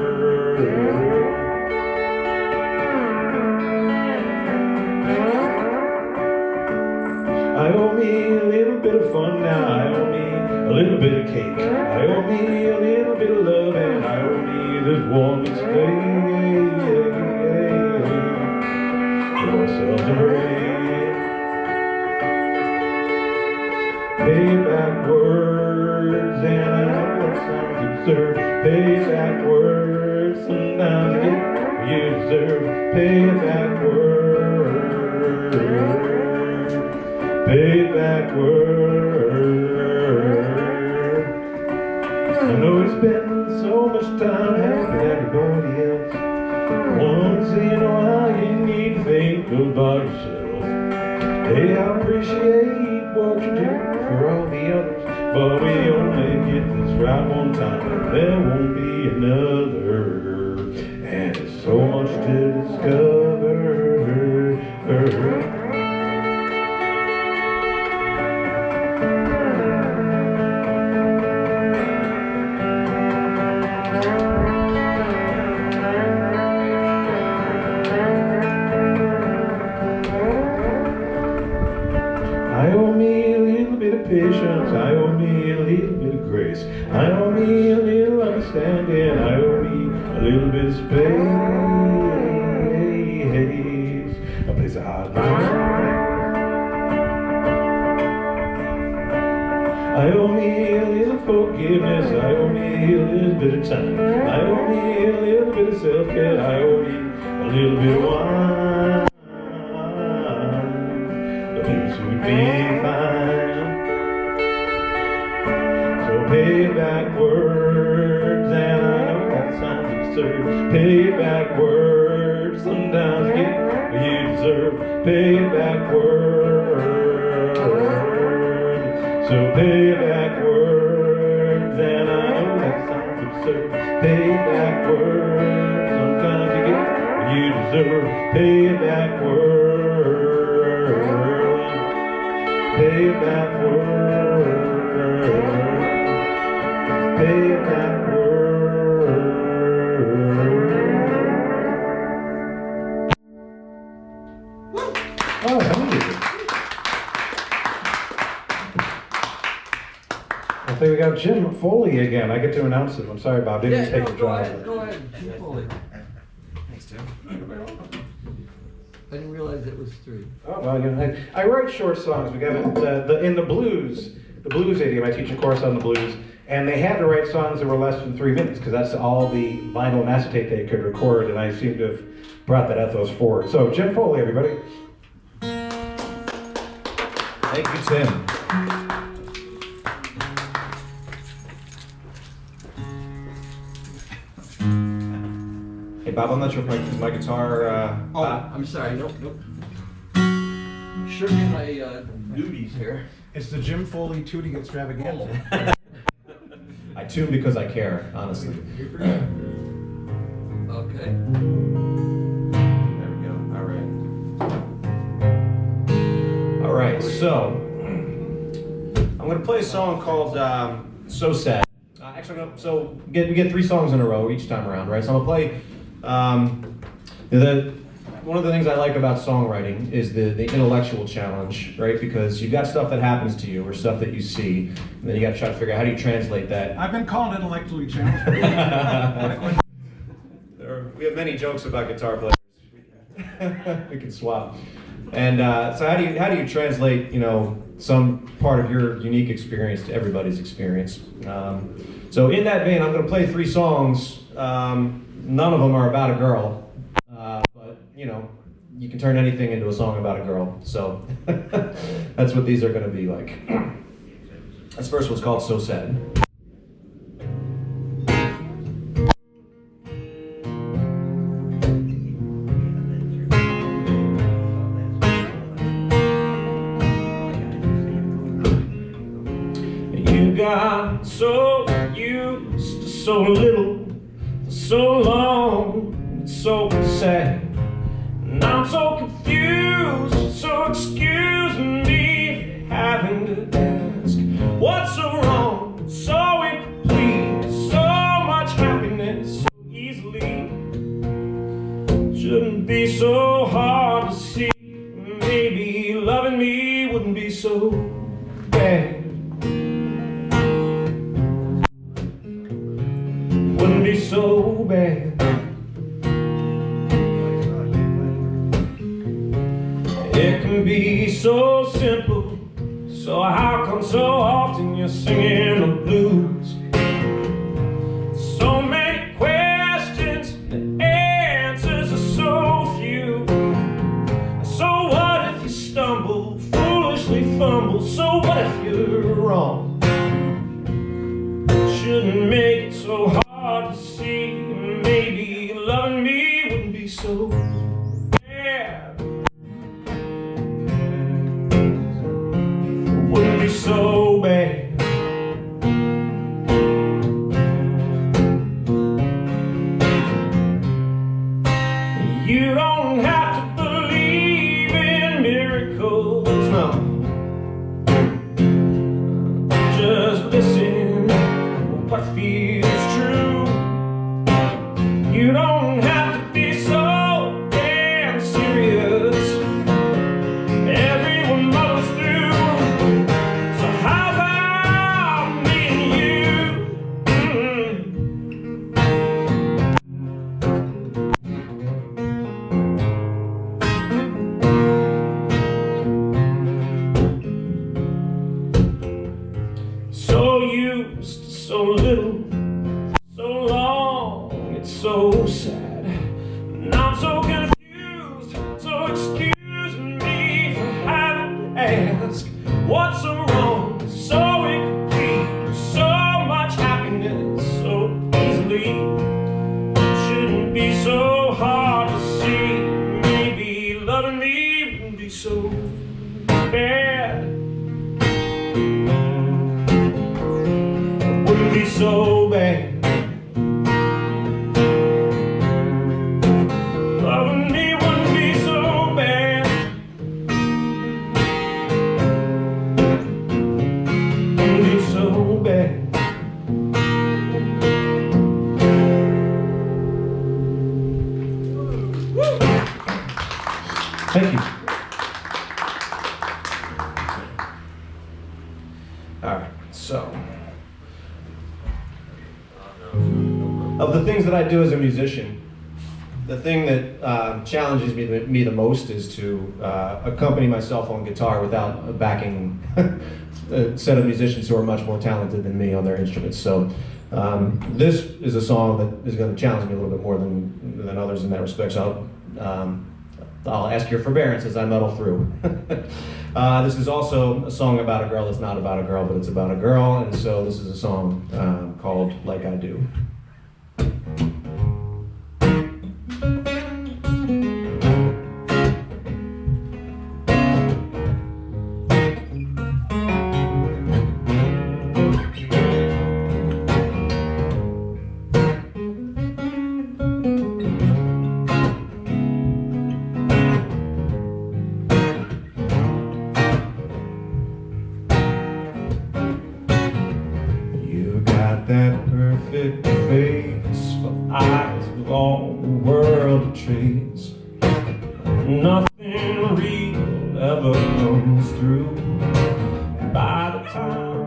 I owe me a little bit of fun now, I owe me a little bit of cake. I owe me a little bit of love, and I owe me this one mistake. Yourselves a break. Pay it backwards, and I know that sounds absurd. Pay it backwards, sometimes you get what you deserve. Pay it backwards. Pay it backward. I know you spend so much time helping everybody else. Once in a while you need to think about yourself. Hey, I appreciate what you do for all the others, but we only get this right one time, and there won't be another. And there's so much to discover. I owe me a little bit of patience, I owe me a little bit of grace, I owe me a little understanding, I owe me a little bit of space, a place to hide my place. I owe me a little forgiveness, I owe me a little bit of time, I owe me a little bit of self-care, I owe me a little bit of wine. Would be fine. So pay it backwards, and I know that sounds absurd. Pay it backwards, sometimes you get what you deserve. Pay it backwards. So pay it backwards, and I know that sounds absurd. Pay it backwards, sometimes you get what you deserve. Pay it backwards. Pay it backward. Pay it backward. Oh, thank you. I think we got Jim Foley again. I get to announce him. I'm sorry, Bob. Didn't take the job. Go ahead. Jim Foley. Thanks, Tim. I didn't realize it was 3. Oh, well, you know, I write short songs. We got in the blues idiom. I teach a course on the blues, and they had to write songs that were less than 3 minutes because that's all the vinyl and acetate they could record, and I seem to have brought that ethos forward. So, Jim Foley, everybody. Thank you, Tim. Hey Bob, I'm not sure if my guitar. Oh, I'm sorry. Nope. Sure get my duties here. It's the Jim Foley tooting extravaganza. I tune because I care, honestly. Okay. There we go. All right. All right. So I'm gonna play a song called "So Sad." Actually, so we get 3 songs in a row each time around, right? So I'm gonna play. One of the things I like about songwriting is the intellectual challenge, right? Because you've got stuff that happens to you or stuff that you see, and then you got to try to figure out how do you translate that. I've been called intellectually challenged. We have many jokes about guitar players. We can swap. And so how do you translate, some part of your unique experience to everybody's experience? So in that vein, I'm going to play 3 songs. None of them are about a girl. You can turn anything into a song about a girl. So that's what these are going to be like. This first one's called "So Sad." You got so used to so little for so long, it's so sad. And I'm so confused, so excuse me for having to ask, what's so wrong, so incomplete, so much happiness so easily, shouldn't be so hard to see, maybe loving me wouldn't be so bad, wouldn't be so bad. It can be so simple, so how come so often you're singing the blues? So many questions, the answers are so few. So what if you stumble, foolishly fumble? So what if you're wrong? Shouldn't make it so hard to see, maybe loving me wouldn't be so bad. Wouldn't be so bad. You don't have to believe in miracles, no. Just listen to what feels true. You don't have to be so damn serious. Everyone muddles through. So how about me and you? So used to so little, so long, it's so sad. And I'm so confused, so excuse me for having to ask, what's so wrong, so incomplete, so much happiness so easily, shouldn't be so hard to see, maybe loving me wouldn't be so bad, wouldn't be so bad. Loving me wouldn't be so bad. Wouldn't be so bad. Thank you. All right, so of the things that I do as a musician, the thing that challenges me the most is to accompany myself on guitar without a backing a set of musicians who are much more talented than me on their instruments. So this is a song that is going to challenge me a little bit more than others in that respect. So I'll ask your forbearance as I muddle through. This is also a song about a girl that's not about a girl, but it's about a girl, and so this is a song called "Like I Do." eyes with all the world betrays. Nothing real ever comes through. And by the time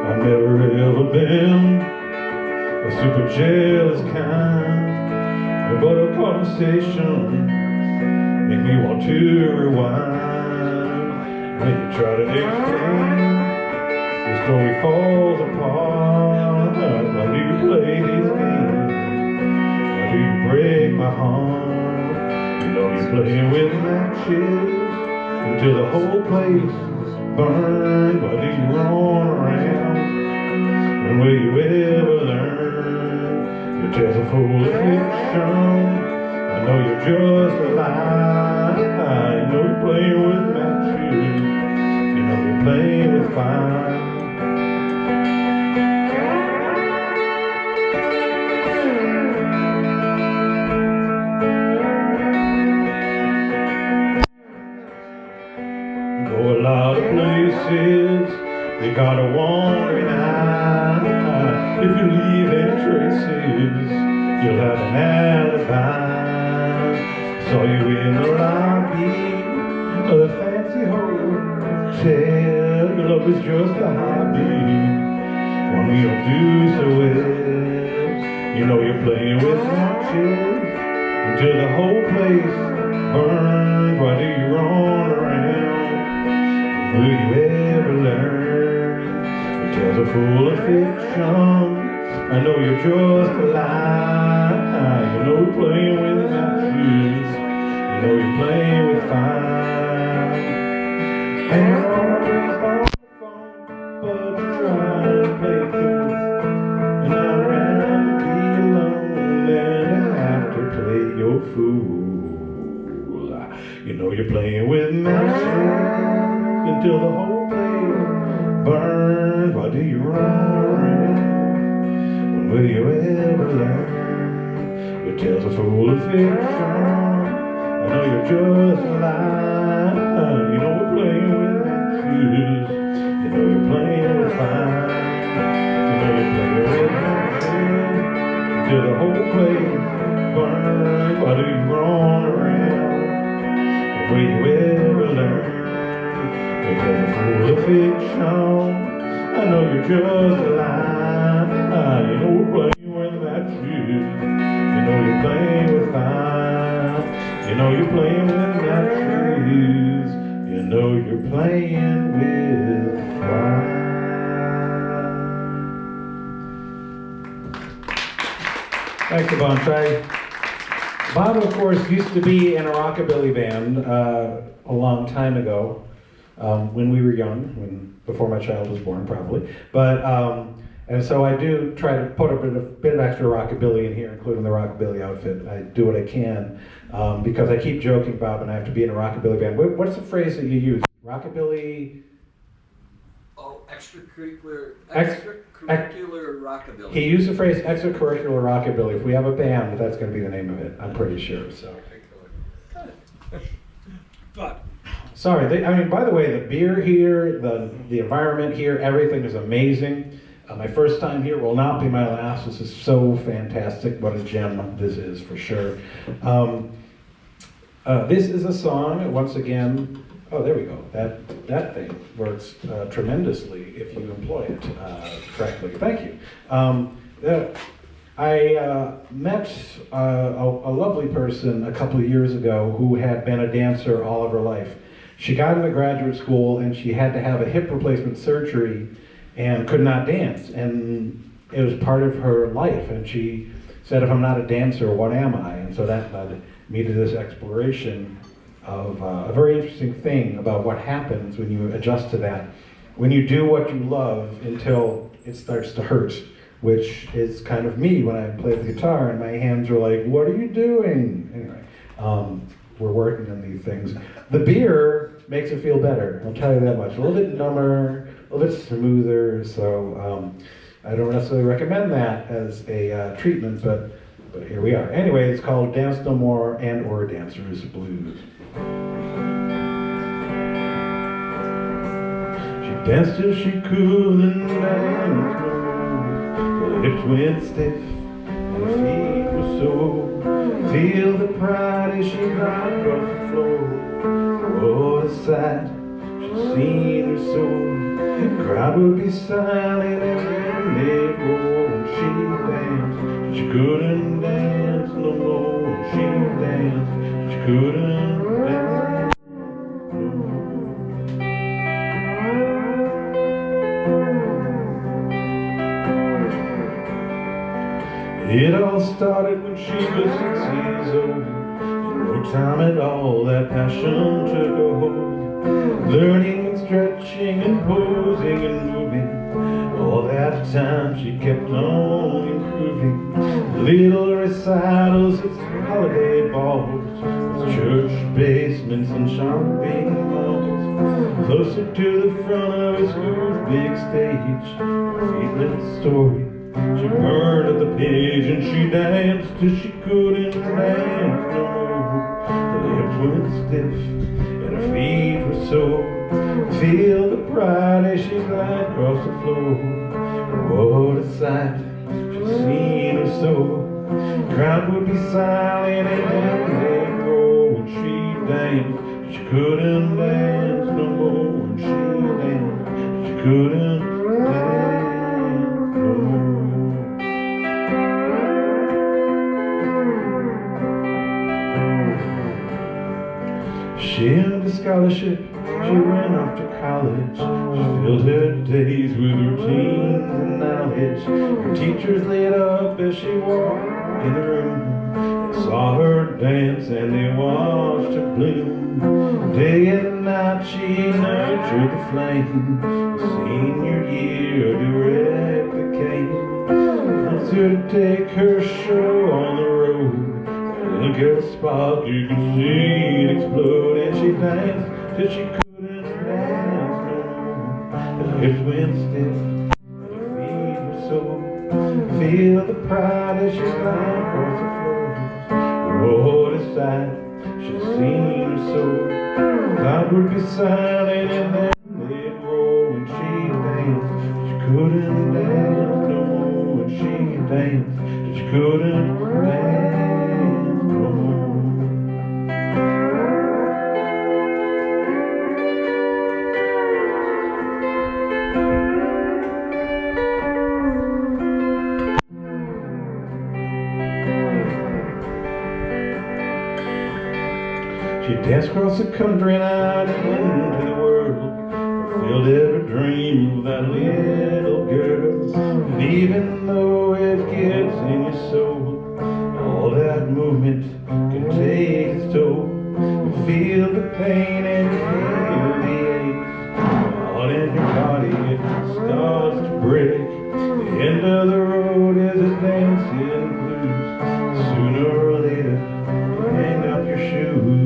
I've never ever been a super jealous kind, but a conversation make me want to rewind. When you try to explain, the story falls apart. Why do you play these games? Why do you break my heart? You know you're playing with matches until the whole place is burned. Why do you run around? When will you ever learn? Your tales are full of fiction. I know you're just a lie. You know you're playing with matches. You know you're playing with fire. Go a lot of places, you got a wandering eye. If you leave any traces, you'll have an alibi. Saw you in the lobby of the fancy hotel. Your love is just a hobby, one we don't do so well. You know you're playing with matches until the whole place burns. Why do you run around? Will you ever learn? Your tales are full of fiction. I know you're just a lie. You know you're playing with matches. You know you're playing with fire. And you're always on the phone, but you try to play cool. And I'd rather be alone than to have to play your fool. You know you're playing with matches until the whole place burns. Why do you run? Will you ever learn? Your tales are full of fiction. I know you're just a lie. You know we're playing with matches. You know you're playing with fire. You know you're playing with matches until the whole place burns. Why do you run around? Will you ever learn? Your tales are full of fiction. I know you're just a lie. You know we're playing with matches. You know you're playing with fire. You know you're playing with matches. You know you're playing with fire. Thanks a bunch. Bob, of course, used to be in a rockabilly band a long time ago, when we were young, before my child was born, probably. But and so I do try to put a bit of extra rockabilly in here, including the rockabilly outfit. I do what I can, because I keep joking about when I have to be in a rockabilly band. What's the phrase that you use? Rockabilly? Oh, extracurricular rockabilly. He used the phrase extracurricular rockabilly. If we have a band, that's going to be the name of it. I'm pretty sure. So. But sorry. I mean, by the way, the beer here, the environment here, everything is amazing. My first time here will not be my last. This is so fantastic. What a gem this is, for sure. This is a song, once again, oh, there we go. That thing works tremendously if you employ it correctly. Thank you. I met a lovely person a couple of years ago who had been a dancer all of her life. She got into graduate school and she had to have a hip replacement surgery and could not dance, and it was part of her life, and she said, if I'm not a dancer, what am I? And so that led me to this exploration of a very interesting thing about what happens when you adjust to that. When you do what you love until it starts to hurt, which is kind of me when I play the guitar and my hands are like, what are you doing? Anyway, we're working on these things. The beer makes it feel better, I'll tell you that much. A little bit number, a little bit smoother, so I don't necessarily recommend that as a treatment, but here we are. Anyway, it's called Dance No More and or Dancer's Blues. She danced till she couldn't dance no more. hips went stiff and her feet were sore. Feel the pride as she glided across the floor. What a sight, she'd seen her soul. The crowd would be silent and then they'd roar. And she danced, she couldn't dance no more. And she danced, she couldn't dance no more. It all started when she was 6 years old. In no time at all, that passion took a hold. Learning and stretching and posing and moving. All that time she kept on improving. Little recitals at holiday balls, church basements and shopping malls. Closer to the front of a school's big stage, her feet lit the story. She burned at the page and she danced till she couldn't dance no more. Her lips went stiff and her feet were sore. Feel the pride as she glided across the floor. What a sight, she'd seen her soul. Crowd would be silent and then they'd roar. When she danced, she couldn't dance no more. When she danced, she couldn't dance no more. She earned a scholarship, she went off to college. She filled her days with routines and knowledge. Her teachers lit up as she walked in the room. They saw her dance and they watched her bloom. Day and night she nurtured the flame. Senior year direct the came. Wants her to take her show on the road. Little girl spark, you could see it explode. And she danced till she couldn't dance no more. Her hips went stiff and her feet were sore. Feel the pride as she glided across the floor. What a sight, she'd seen her soul. Cloud would be silent and then they'd roll. When she danced, she couldn't dance no more. When she danced, she couldn't dance. She danced across the country and out into the world. Fulfilled every dream of that little girl. And even though it gets in your soul, all that movement can take its toll. You feel the pain and you feel the aches. All in your body it starts to break. The end of the road is a dancing blues. Sooner or later, you hang up your shoes.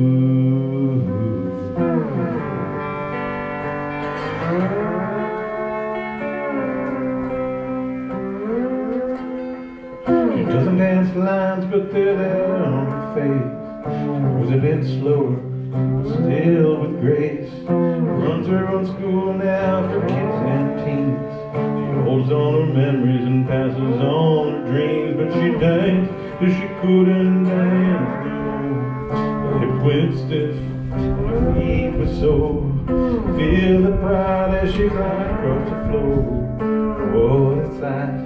She doesn't dance lines, but they're there on her face. She moves a bit slower, but still with grace. Runs her own school now for kids and teens. She holds on her memories and passes on her dreams. But she danced till she couldn't dance no more. Her hips went stiff and her feet were sore. Feel the pride as she glided across the floor. What a sight,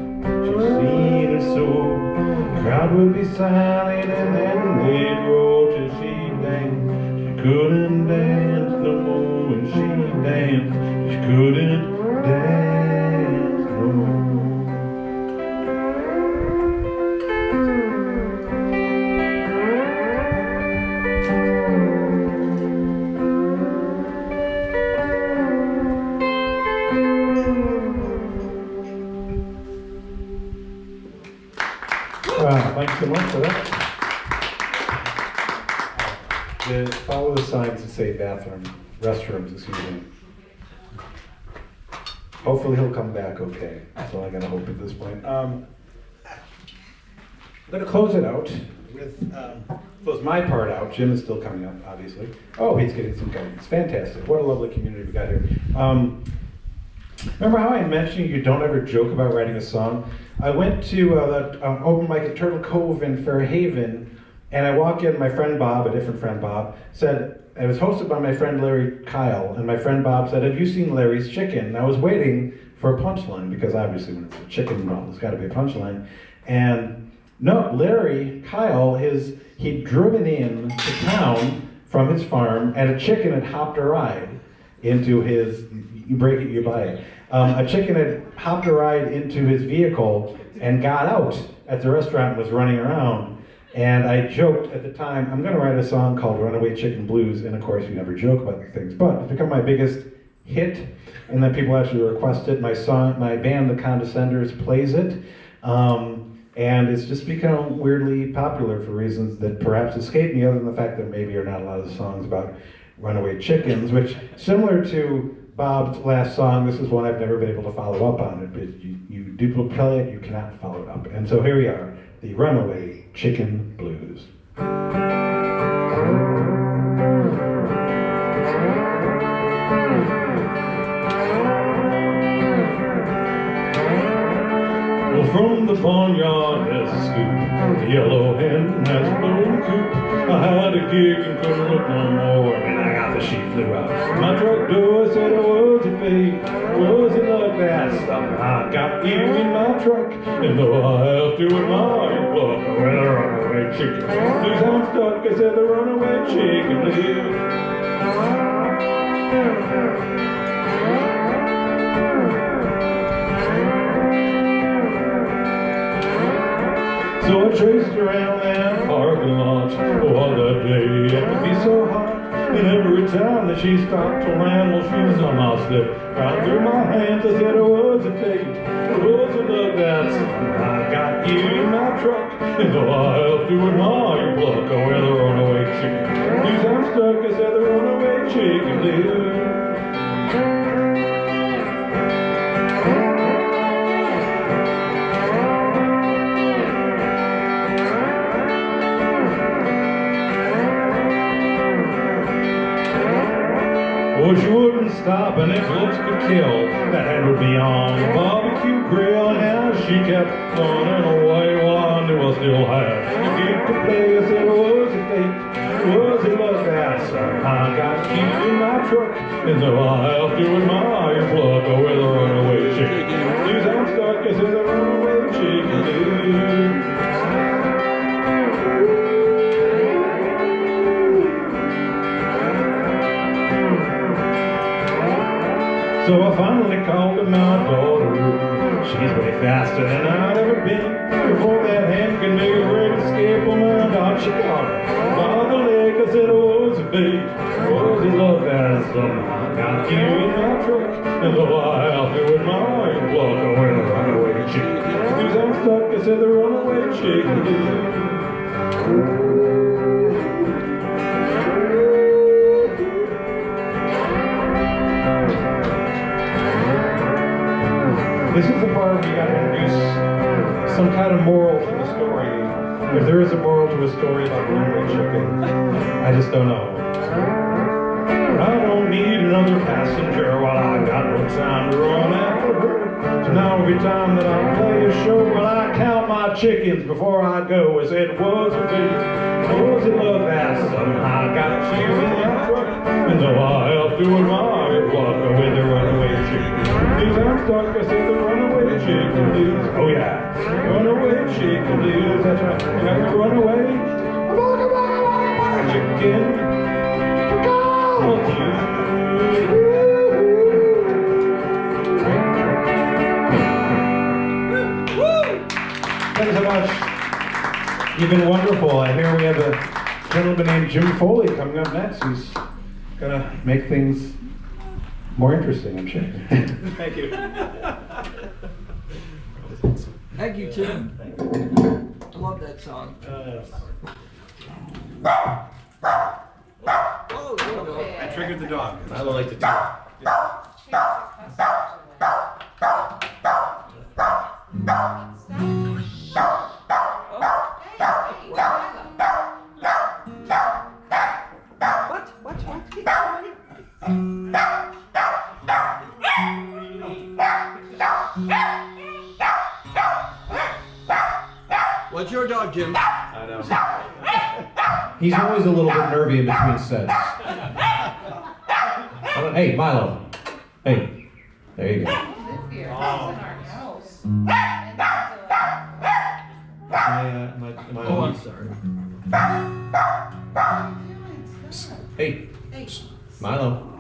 she'd seen her soul. The crowd would be silent and then they'd roll till she danced. She couldn't dance no more. When she danced, she couldn't dance no more. Thanks so much for that. Follow the signs that say restrooms, excuse me. Hopefully he'll come back okay. That's all I gotta hope at this point. I'm gonna close it out with, close my part out. Jim is still coming up, obviously. Oh, he's getting some guidance. Fantastic. What a lovely community we got here. Remember how I mentioned you don't ever joke about writing a song? I went to that open mic at Turtle Cove in Fairhaven, and I walk in, my friend Bob, a different friend Bob, said, it was hosted by my friend Larry Kyle, and my friend Bob said, have you seen Larry's Chicken? And I was waiting for a punchline, because obviously when it's a chicken, well, there's gotta be a punchline. And no, Larry Kyle, he'd driven in to town from his farm, and a chicken had hopped a ride into his, you break it, you buy it. A chicken had hopped a ride into his vehicle and got out at the restaurant and was running around. And I joked at the time, I'm gonna write a song called Runaway Chicken Blues, and of course you never joke about these things, but it's become my biggest hit, and then people actually request it. My band, the Condescenders, plays it. And it's just become weirdly popular for reasons that perhaps escape me, other than the fact that maybe are not a lot of the songs about runaway chickens, which, similar to Bob's last song, this is one I've never been able to follow up on. You do play it, you cannot follow it up. And so here we are, the Runaway Chicken Blues. Well, from the barnyard there's a scoop, the yellow hen has blown the coop. I had a gig and couldn't look no more, and I got the sheep flew out. My truck door said it was a fate, was it like that? Somehow I got you in my truck, and though I have to admire your pluck, well, the runaway chicken blues, I'm stuck, I said the runaway chicken blues. So I traced around that parking lot, oh, that day it could be so hot. And every time that she stopped to land, well, she was on my slip. Right through my hands, I said it was a fate. It was a luck that somehow I got you in my truck. And though I have to admire your pluck, oh, well, the runaway chicken blues, I'm stuck, I said the runaway chicken blues. Well, she wouldn't stop, and if looks could kill, that head would be on the barbecue grill. And as she kept running away, well, I knew I still had to get to play. I said it was a fate, was it luck that somehow I got you in my truck. And though I have to admire your pluck, oh, well, the runaway chicken blues, I'm stuck, I said the runaway chicken blues. So I finally called up my daughter. She's way faster than I'd ever been. Before that hand could make a great escape, oh my God, she got her by the leg. I said, oh, it's a fate, was it love that somehow got you in my truck. And though I have to admire your pluck, oh, well, the runaway chicken blues, I'm stuck, I said the runaway chicken blues. This is the part where you gotta introduce some kind of moral to the story. If there is a moral to a story about runaway chicken, I just don't know. I don't need another passenger while I got no time to run after her. So now every time that I play a show, well, I count my chickens before I go. I said, was it fate, was it love that somehow got you in my truck? And though I have to admire your pluck with the runaway chicken blues, I'm stuck, I said the runaway chicken blues. Oh yeah, runaway chicken blues, that's right. You have to run away, chicken, call you. Thanks so much. You've been wonderful. I hear we have a gentleman named Jim Foley coming up next who's gonna make things more interesting, I'm sure. Thank you. Thank you, Tim. I love that song. Oh, there you go. I triggered the dog. I don't like to talk. What? What's your dog, Jim? I know. He's always a little bit nervy in between sets. Hey, Milo. Hey, there you go. Live here. It's in our house. Am I Oh, on? I'm sorry. Hey, Milo.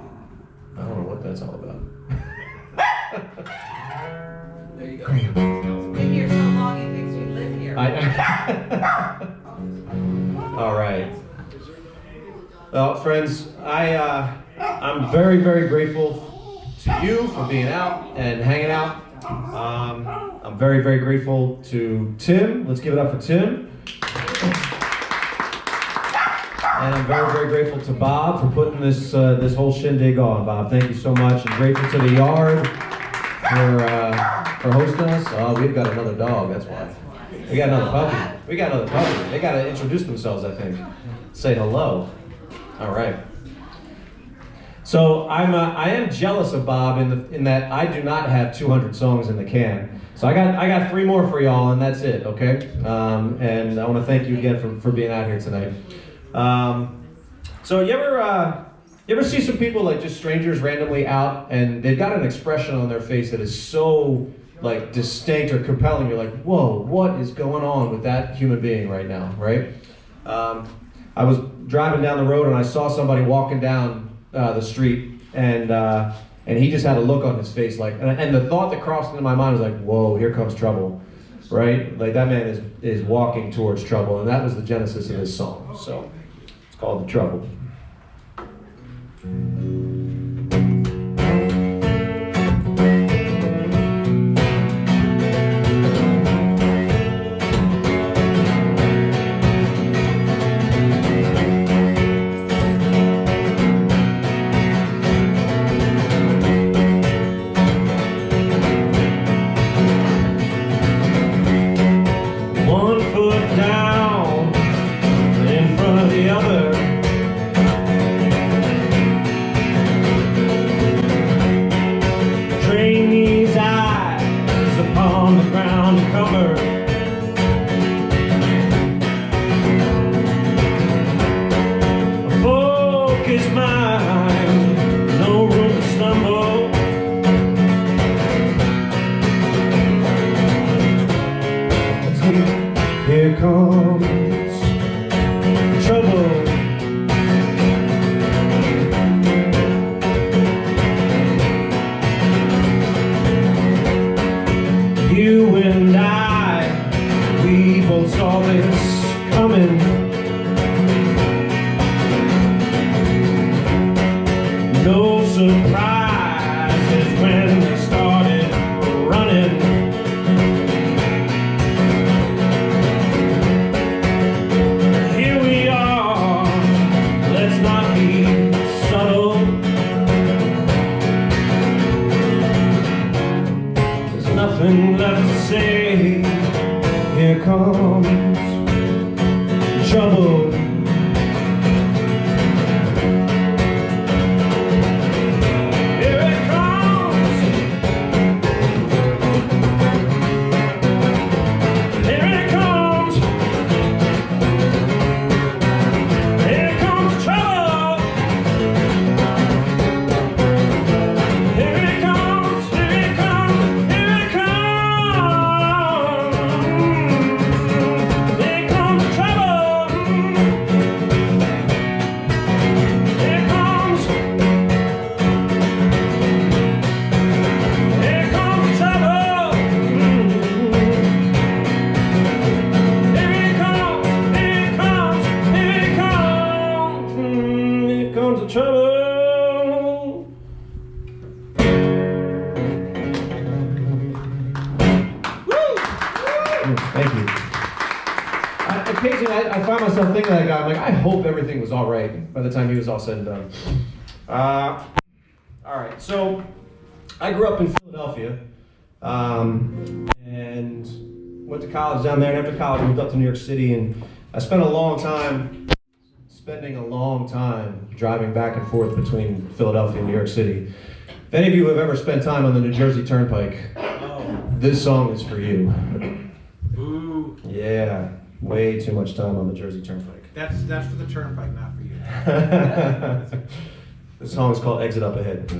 I don't know what that's all about. There you go. Been here so long, he thinks we live here. All right. Well, friends, I'm very, very grateful to you for being out and hanging out. I'm very, very grateful to Tim. Let's give it up for Tim. And I'm very, very grateful to Bob for putting this whole shindig on. Bob, thank you so much. And grateful to the Yard for hosting us. Oh, we've got another dog, that's why. We got another puppy. They got to introduce themselves, I think. Say hello. All right. So I am jealous of Bob in that I do not have 200 songs in the can. So I got 3 more for y'all, and that's it. Okay. And I want to thank you again for being out here tonight. So you ever see some people, like just strangers randomly out, and they've got an expression on their face that is so like distinct or compelling? You're like, whoa, what is going on with that human being right now, right? I was driving down the road and I saw somebody walking down the street, and he just had a look on his face, like, and the thought that crossed into my mind was like, whoa, here comes trouble, right? Like that man is walking towards trouble, and that was the genesis of his song. So it's called The Trouble. Everything was all right by the time he was all said and done. All right, so I grew up in Philadelphia and went to college down there, and after college moved up to New York City, and I spending a long time driving back and forth between Philadelphia and New York City. If any of you have ever spent time on the New Jersey Turnpike, this song is for you. Ooh, Yeah, way too much time on the Jersey Turnpike. that's for the turnpike, not for you. This song is called Exit Up Ahead.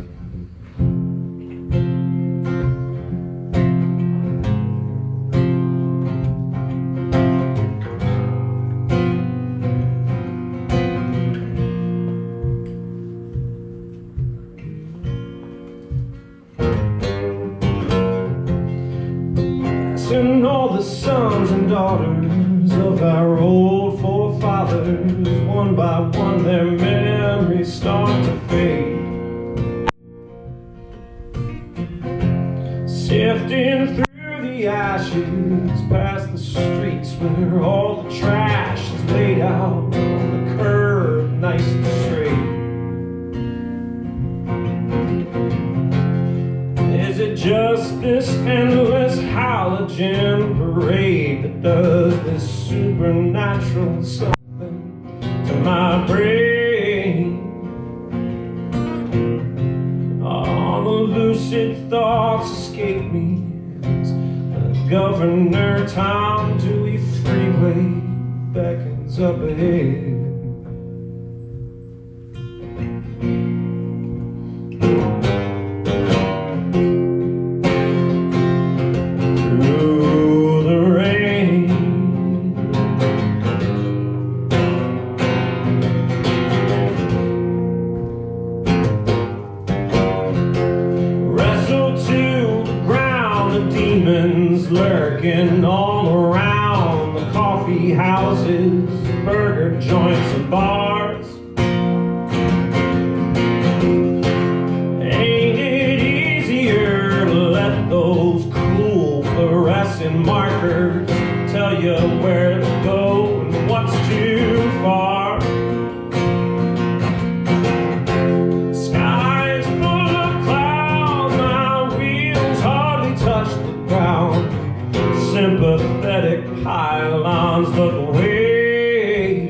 And all the sons and daughters of our old forefathers, one by one their memories start to fade. Sifting through the ashes past the streets where all the trash is laid out on the curb nice and straight. Is it just this endless halogen parade that does this supernatural something to my brain? All the lucid thoughts escape me as the Governor Tom Dewey Freeway beckons up ahead. Lurking all around the coffee houses, burger joints and bars. Ain't it easier to let those cool fluorescent markers tell you where to go and what's too far? Skies full of clouds, my wheels hardly touch the ground. Sympathetic pylons look away,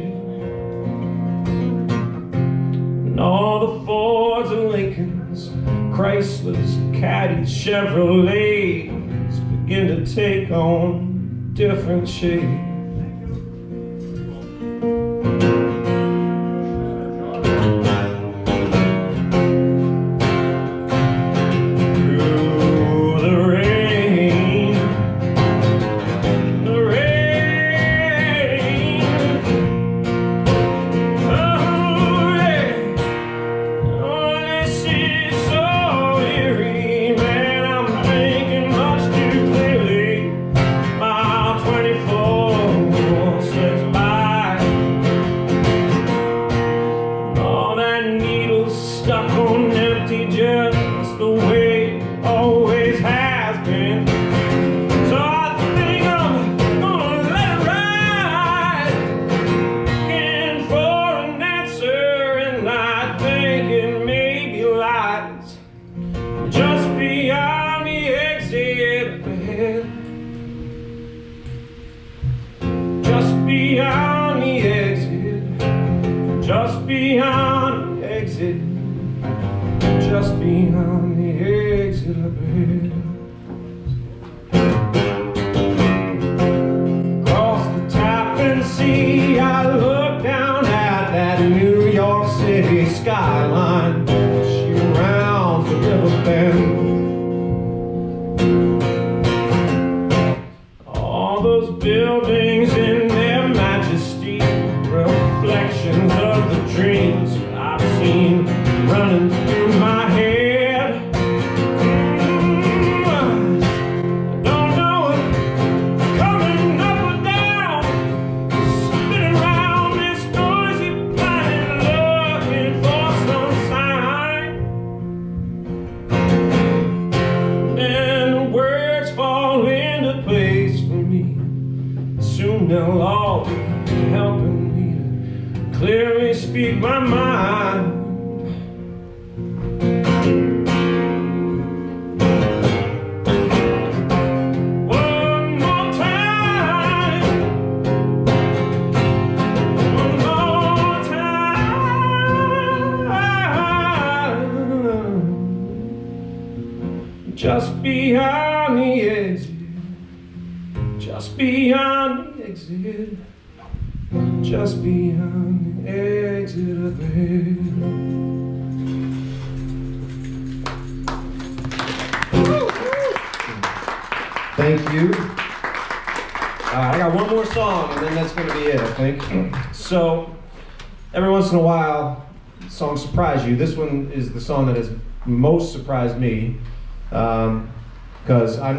and all the Fords and Lincolns, Chryslers, Caddies, Chevrolets begin to take on different shades. Just beyond the exit up ahead. Across the Tappan Sea, I look down at that New York City skyline, shoot around the river bend. All those buildings in their majesty, reflections of the dreams I've seen running through my head. I don't know if coming up or down, spinning around this noisy planet looking for some sign. And the words fall into place for me. Soon they'll all be helping me to clearly speak my mind. Just beyond the exit, just beyond the exit, just beyond the exit of it. Thank you. I got one more song, and then that's going to be it, I think. So, every once in a while, songs surprise you. This one is the song that has most surprised me, because I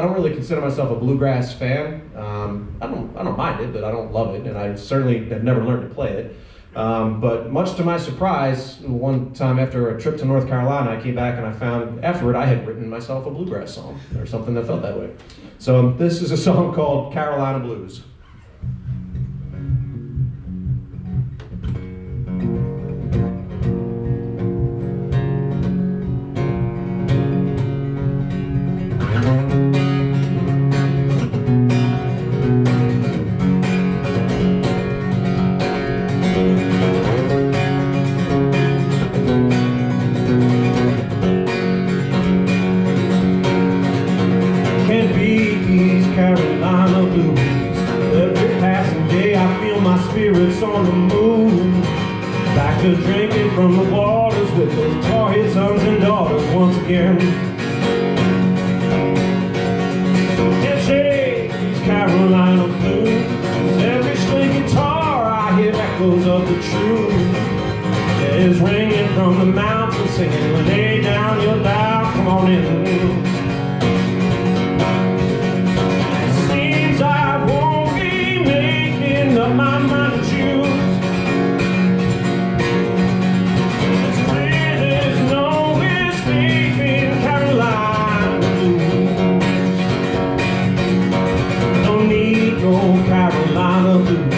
don't really consider myself a bluegrass fan. I don't mind it, but I don't love it, and I certainly have never learned to play it. But much to my surprise, one time after a trip to North Carolina, I came back and I found afterward I had written myself a bluegrass song, or something that felt that way. So this is a song called Carolina Blues. On the moon, back to drinking from the waters with those tar-hit sons and daughters once again. Can't shake these Carolina blues. Every string guitar I hear echoes of the truth. It's ringing from the mountain, singing, lay down your down, come on in. It seems I won't be making up my mind. Carolina blues.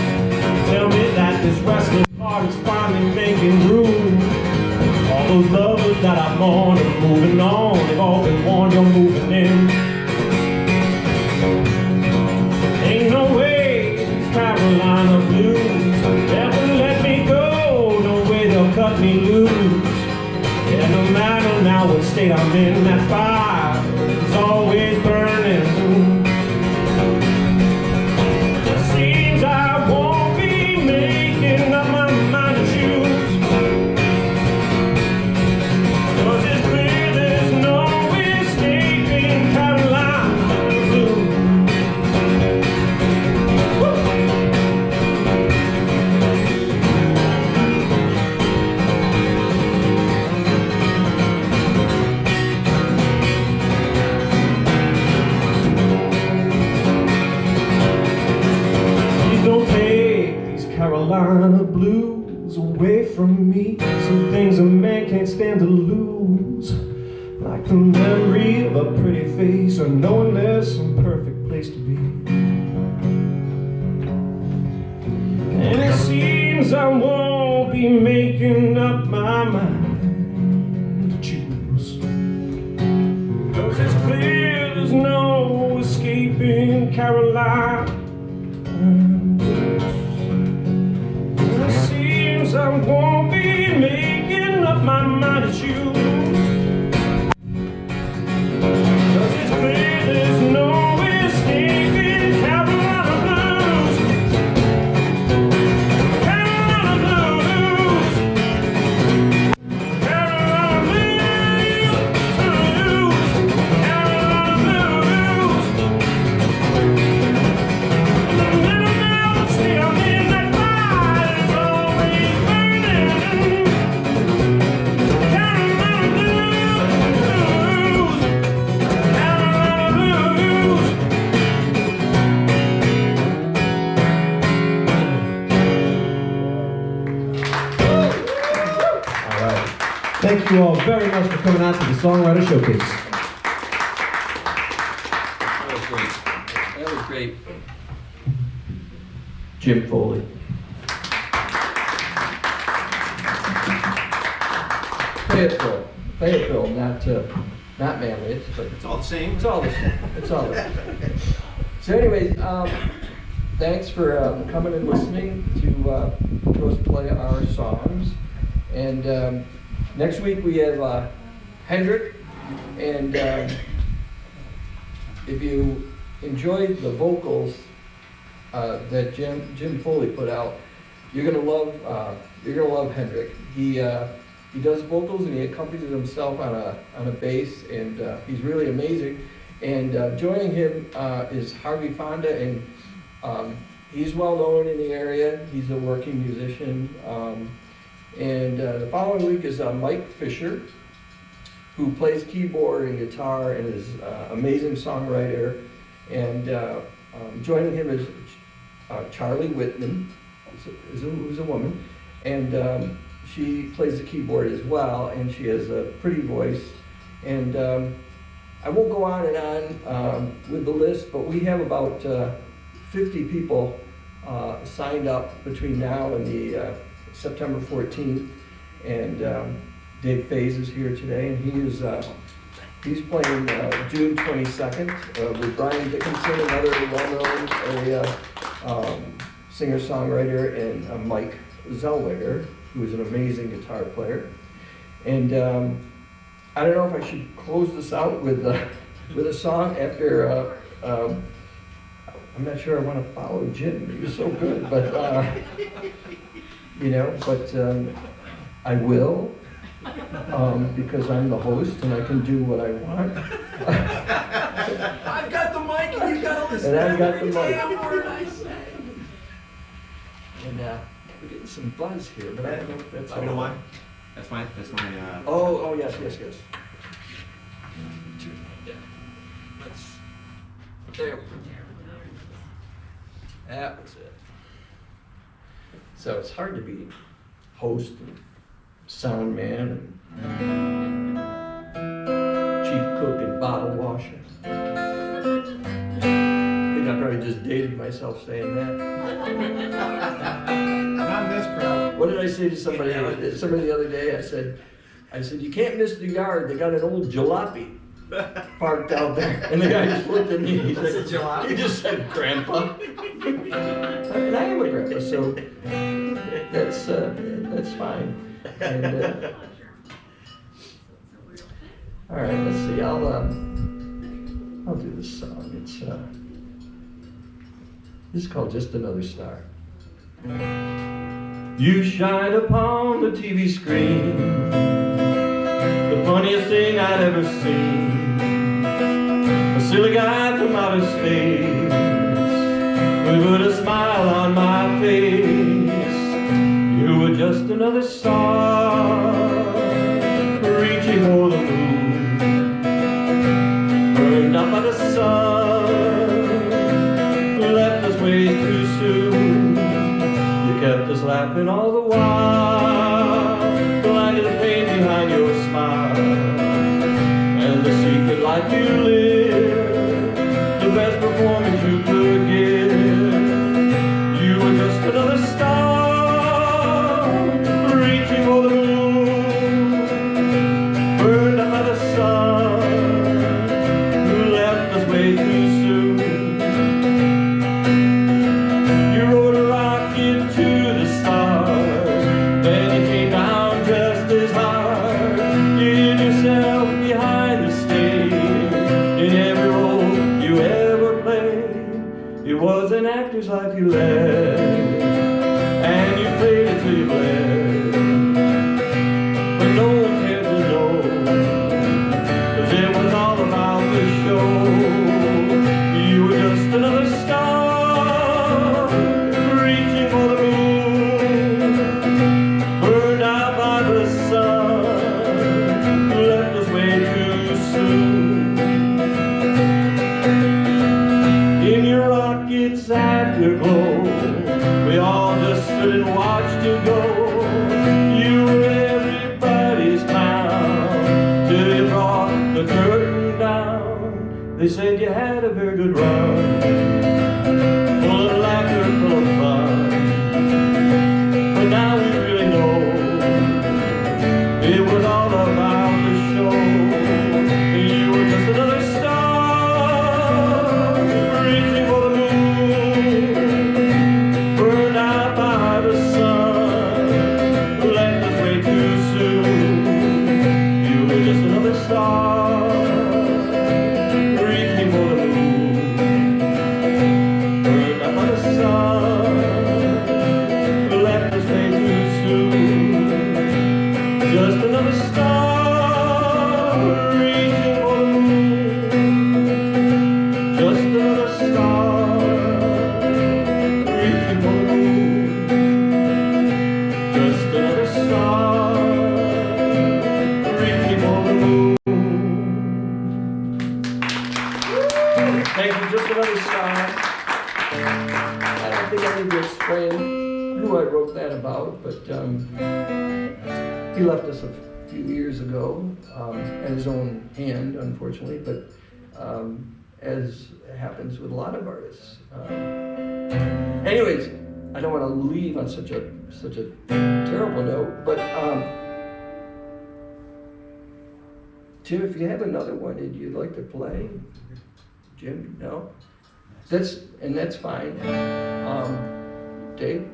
Tell me that this restless heart is finally making room. All those lovers that I've mourned are moving on. They've all been warned you're moving in. Ain't no way these Carolina blues ever let me go. No way they'll cut me loose. Yeah, no matter now what state I'm in, that fire is always burning. I won't be making up my mind to choose, 'cause it's clear there's no escaping Carolina blues. Carolina blues away from me. Some things a man can't stand to lose, like the memory of a pretty face, or knowing there's some perfect place to be. And it seems I won't be making up my mind to choose, 'cause it's clear there's no escaping Carolina. I won't be making up my mind to choose, 'cause it's clear there's no escaping Carolina blues. Carolina blues. Carolina blues. Carolina blues. No matter now what state I'm in, that fire is always burning. Carolina blues. Carolina blues. All right. Thank you all very much for coming out to the Songwriter Showcase. That was great. That was great. Jim Foley. Fayetteville, not Manlius, but It's all the same. it's all the same. It's all the same. So anyways, thanks for coming and listening to us play our songs. And next week we have Hendrik, and if you enjoyed the vocals that Jim Foley put out, you're gonna love Hendrik. He does vocals and he accompanies himself on a bass, and he's really amazing. And joining him is Harvey Fonda, and he's well known in the area. He's a working musician. And the following week is Mike Fisher, who plays keyboard and guitar and is an amazing songwriter. And joining him is Charlie Whitman, who's a woman, and she plays the keyboard as well, and she has a pretty voice. And I won't go on and on with the list, but we have about 50 people signed up between now and the September 14th, and Dave Faze is here today, and he's playing June 22nd with Brian Dickinson, another well-known area singer-songwriter, and Mike Zellweger, who is an amazing guitar player. And I don't know if I should close this out with a song after. I'm not sure I want to follow Jim. He was so good, but I will. Because I'm the host and I can do what I want. I've got the mic and you gotta listen And I've to got every the mic. damn word I say. And we're getting some buzz here, but I don't know if that's all. You know why? That's my. Oh, yes. There. That was it. So it's hard to be host and sound man and chief cook and bottle washer. I think I probably just dated myself saying that. Not in this crowd. What did I say to somebody the other day? I said, you can't miss the yard. They got an old jalopy parked out there. And the guy just looked at me. He What's said, a jalopy? He just said, Grandpa. And I am a grandpa, so that's fine. And, all right, let's see. I'll do this song. It's called Just Another Star. You shine upon the TV screen, the funniest thing I'd ever seen. A silly guy from outer space who put a smile on my face. You were just another star reaching for the moon, burned up by the sun, left us way too soon. You kept us laughing all the while, blinded the pain behind your smile, and the secret life you live, the best performance you could give. You were just another star reaching for the moon, burned up by the sun, who left us way too soon. You rode a rocket to the stars, then you came down just as hard. You hid yourself behind the stage in every role you ever played. It was an actor's life you led, and you played it till you bled. But no one cared to know, 'cause it was all about the show. You were just another star reaching for the moon, burned out by the sun, left us way too soon. In your rocket's afterglow, we all just stood and watched you go. You were everybody's clown till you brought the curtain down. They said you had a very good run, full of laughter, full of fun. But now we really know it was all about the show. You were just another star reaching for the moon, burned out by the sun, left us way too soon. You were just another star reaching for the moon, I don't think I need to explain who I wrote that about, but he left us a few years ago at his own hand, unfortunately, but as happens with a lot of artists. Anyways, I don't want to leave on such a terrible note, but Jim, if you have another one that you'd like to play, Jim, no? That's fine. Dave?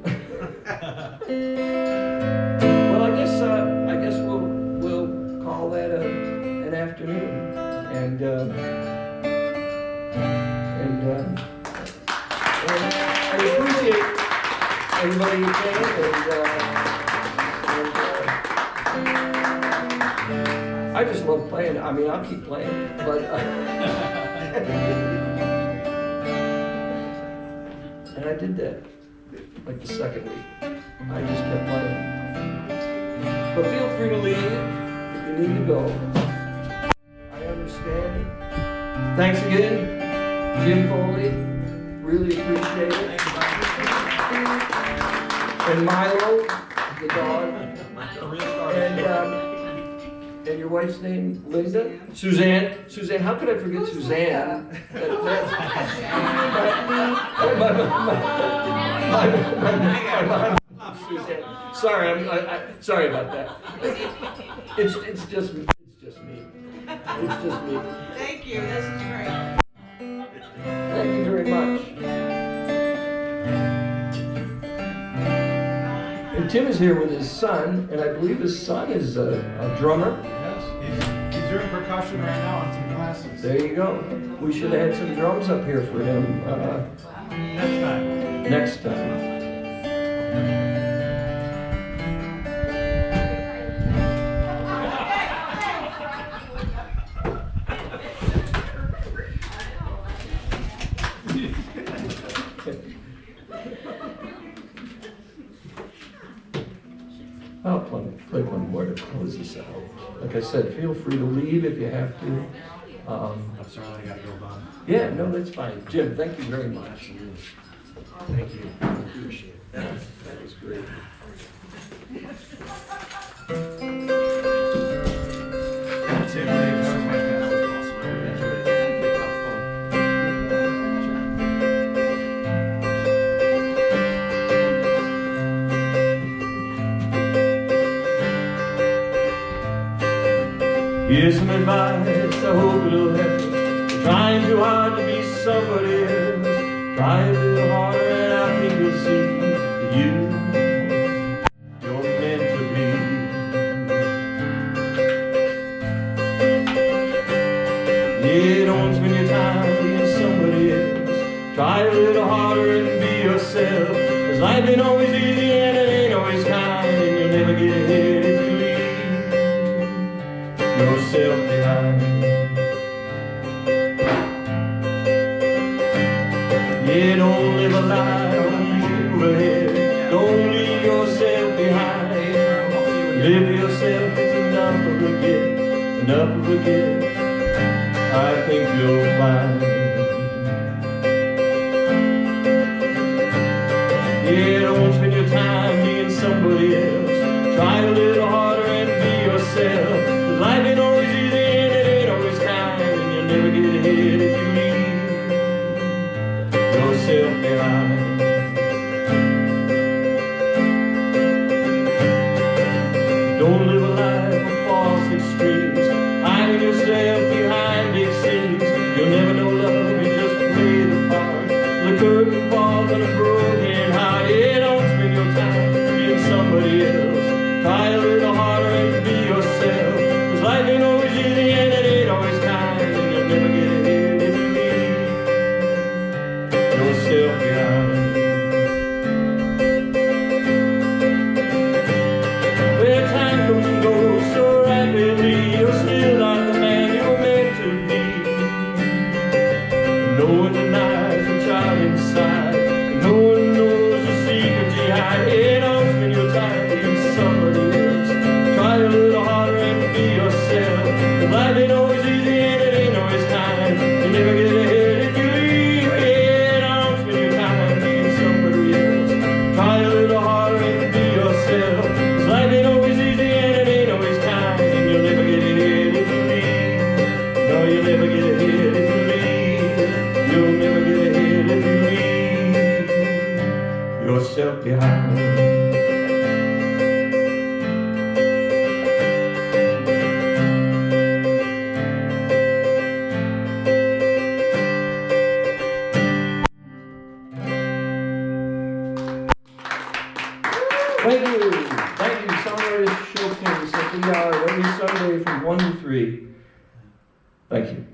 Well, I guess we'll call that an afternoon, and I appreciate everybody who came, and I just love playing. I mean, I'll keep playing, but and I did that like the second week. I just kept playing. But feel free to leave if you need to go. I understand. Thanks again, Jim Foley. Really appreciate it. And Milo, the dog. And your wife's name, Linda? Suzanne. Suzanne, how could I forget Suzanne? Suzanne. Sorry, sorry about that. It's just me. It's just me. Thank you, this is great. Thank you very much. And Tim is here with his son, and I believe his son is a drummer. Yes, he's doing percussion right now on some classes. There you go. We should have had some drums up here for him next time. I'll play one more to close this out. Like I said, feel free to leave if you have to. I'm sorry, I got to go, Bob. Yeah, no, that's fine. Jim, thank you very much. Thank you. I appreciate it. That was great. Tim, thank you so much. That was awesome. That's really a lot of fun. Here's some advice, I hope it'll help. Trying too hard to be somebody else. Try a little harder and I think you'll see that you're meant to be. Yeah, don't spend your time being somebody else. Try a little harder and be yourself. 'Cause life ain't always easy and it ain't always kind. And you'll never get ahead if you leave yourself behind. Yeah, don't live a lie, don't move ahead. Don't leave yourself behind. Live yourself, it's enough of a gift, enough of a gift, I think you'll find. Yeah, don't spend your time being somebody else. Try a little harder and be yourself. 'Cause life ain't always easy and it ain't always kind. And you'll never get ahead if you leave yourself behind. Don't live a life of false extremes, hiding yourself behind big scenes. You'll never know yourself behind. Thank you, Songwriters Showcase that we are every Sunday from 1 to 3. Thank you.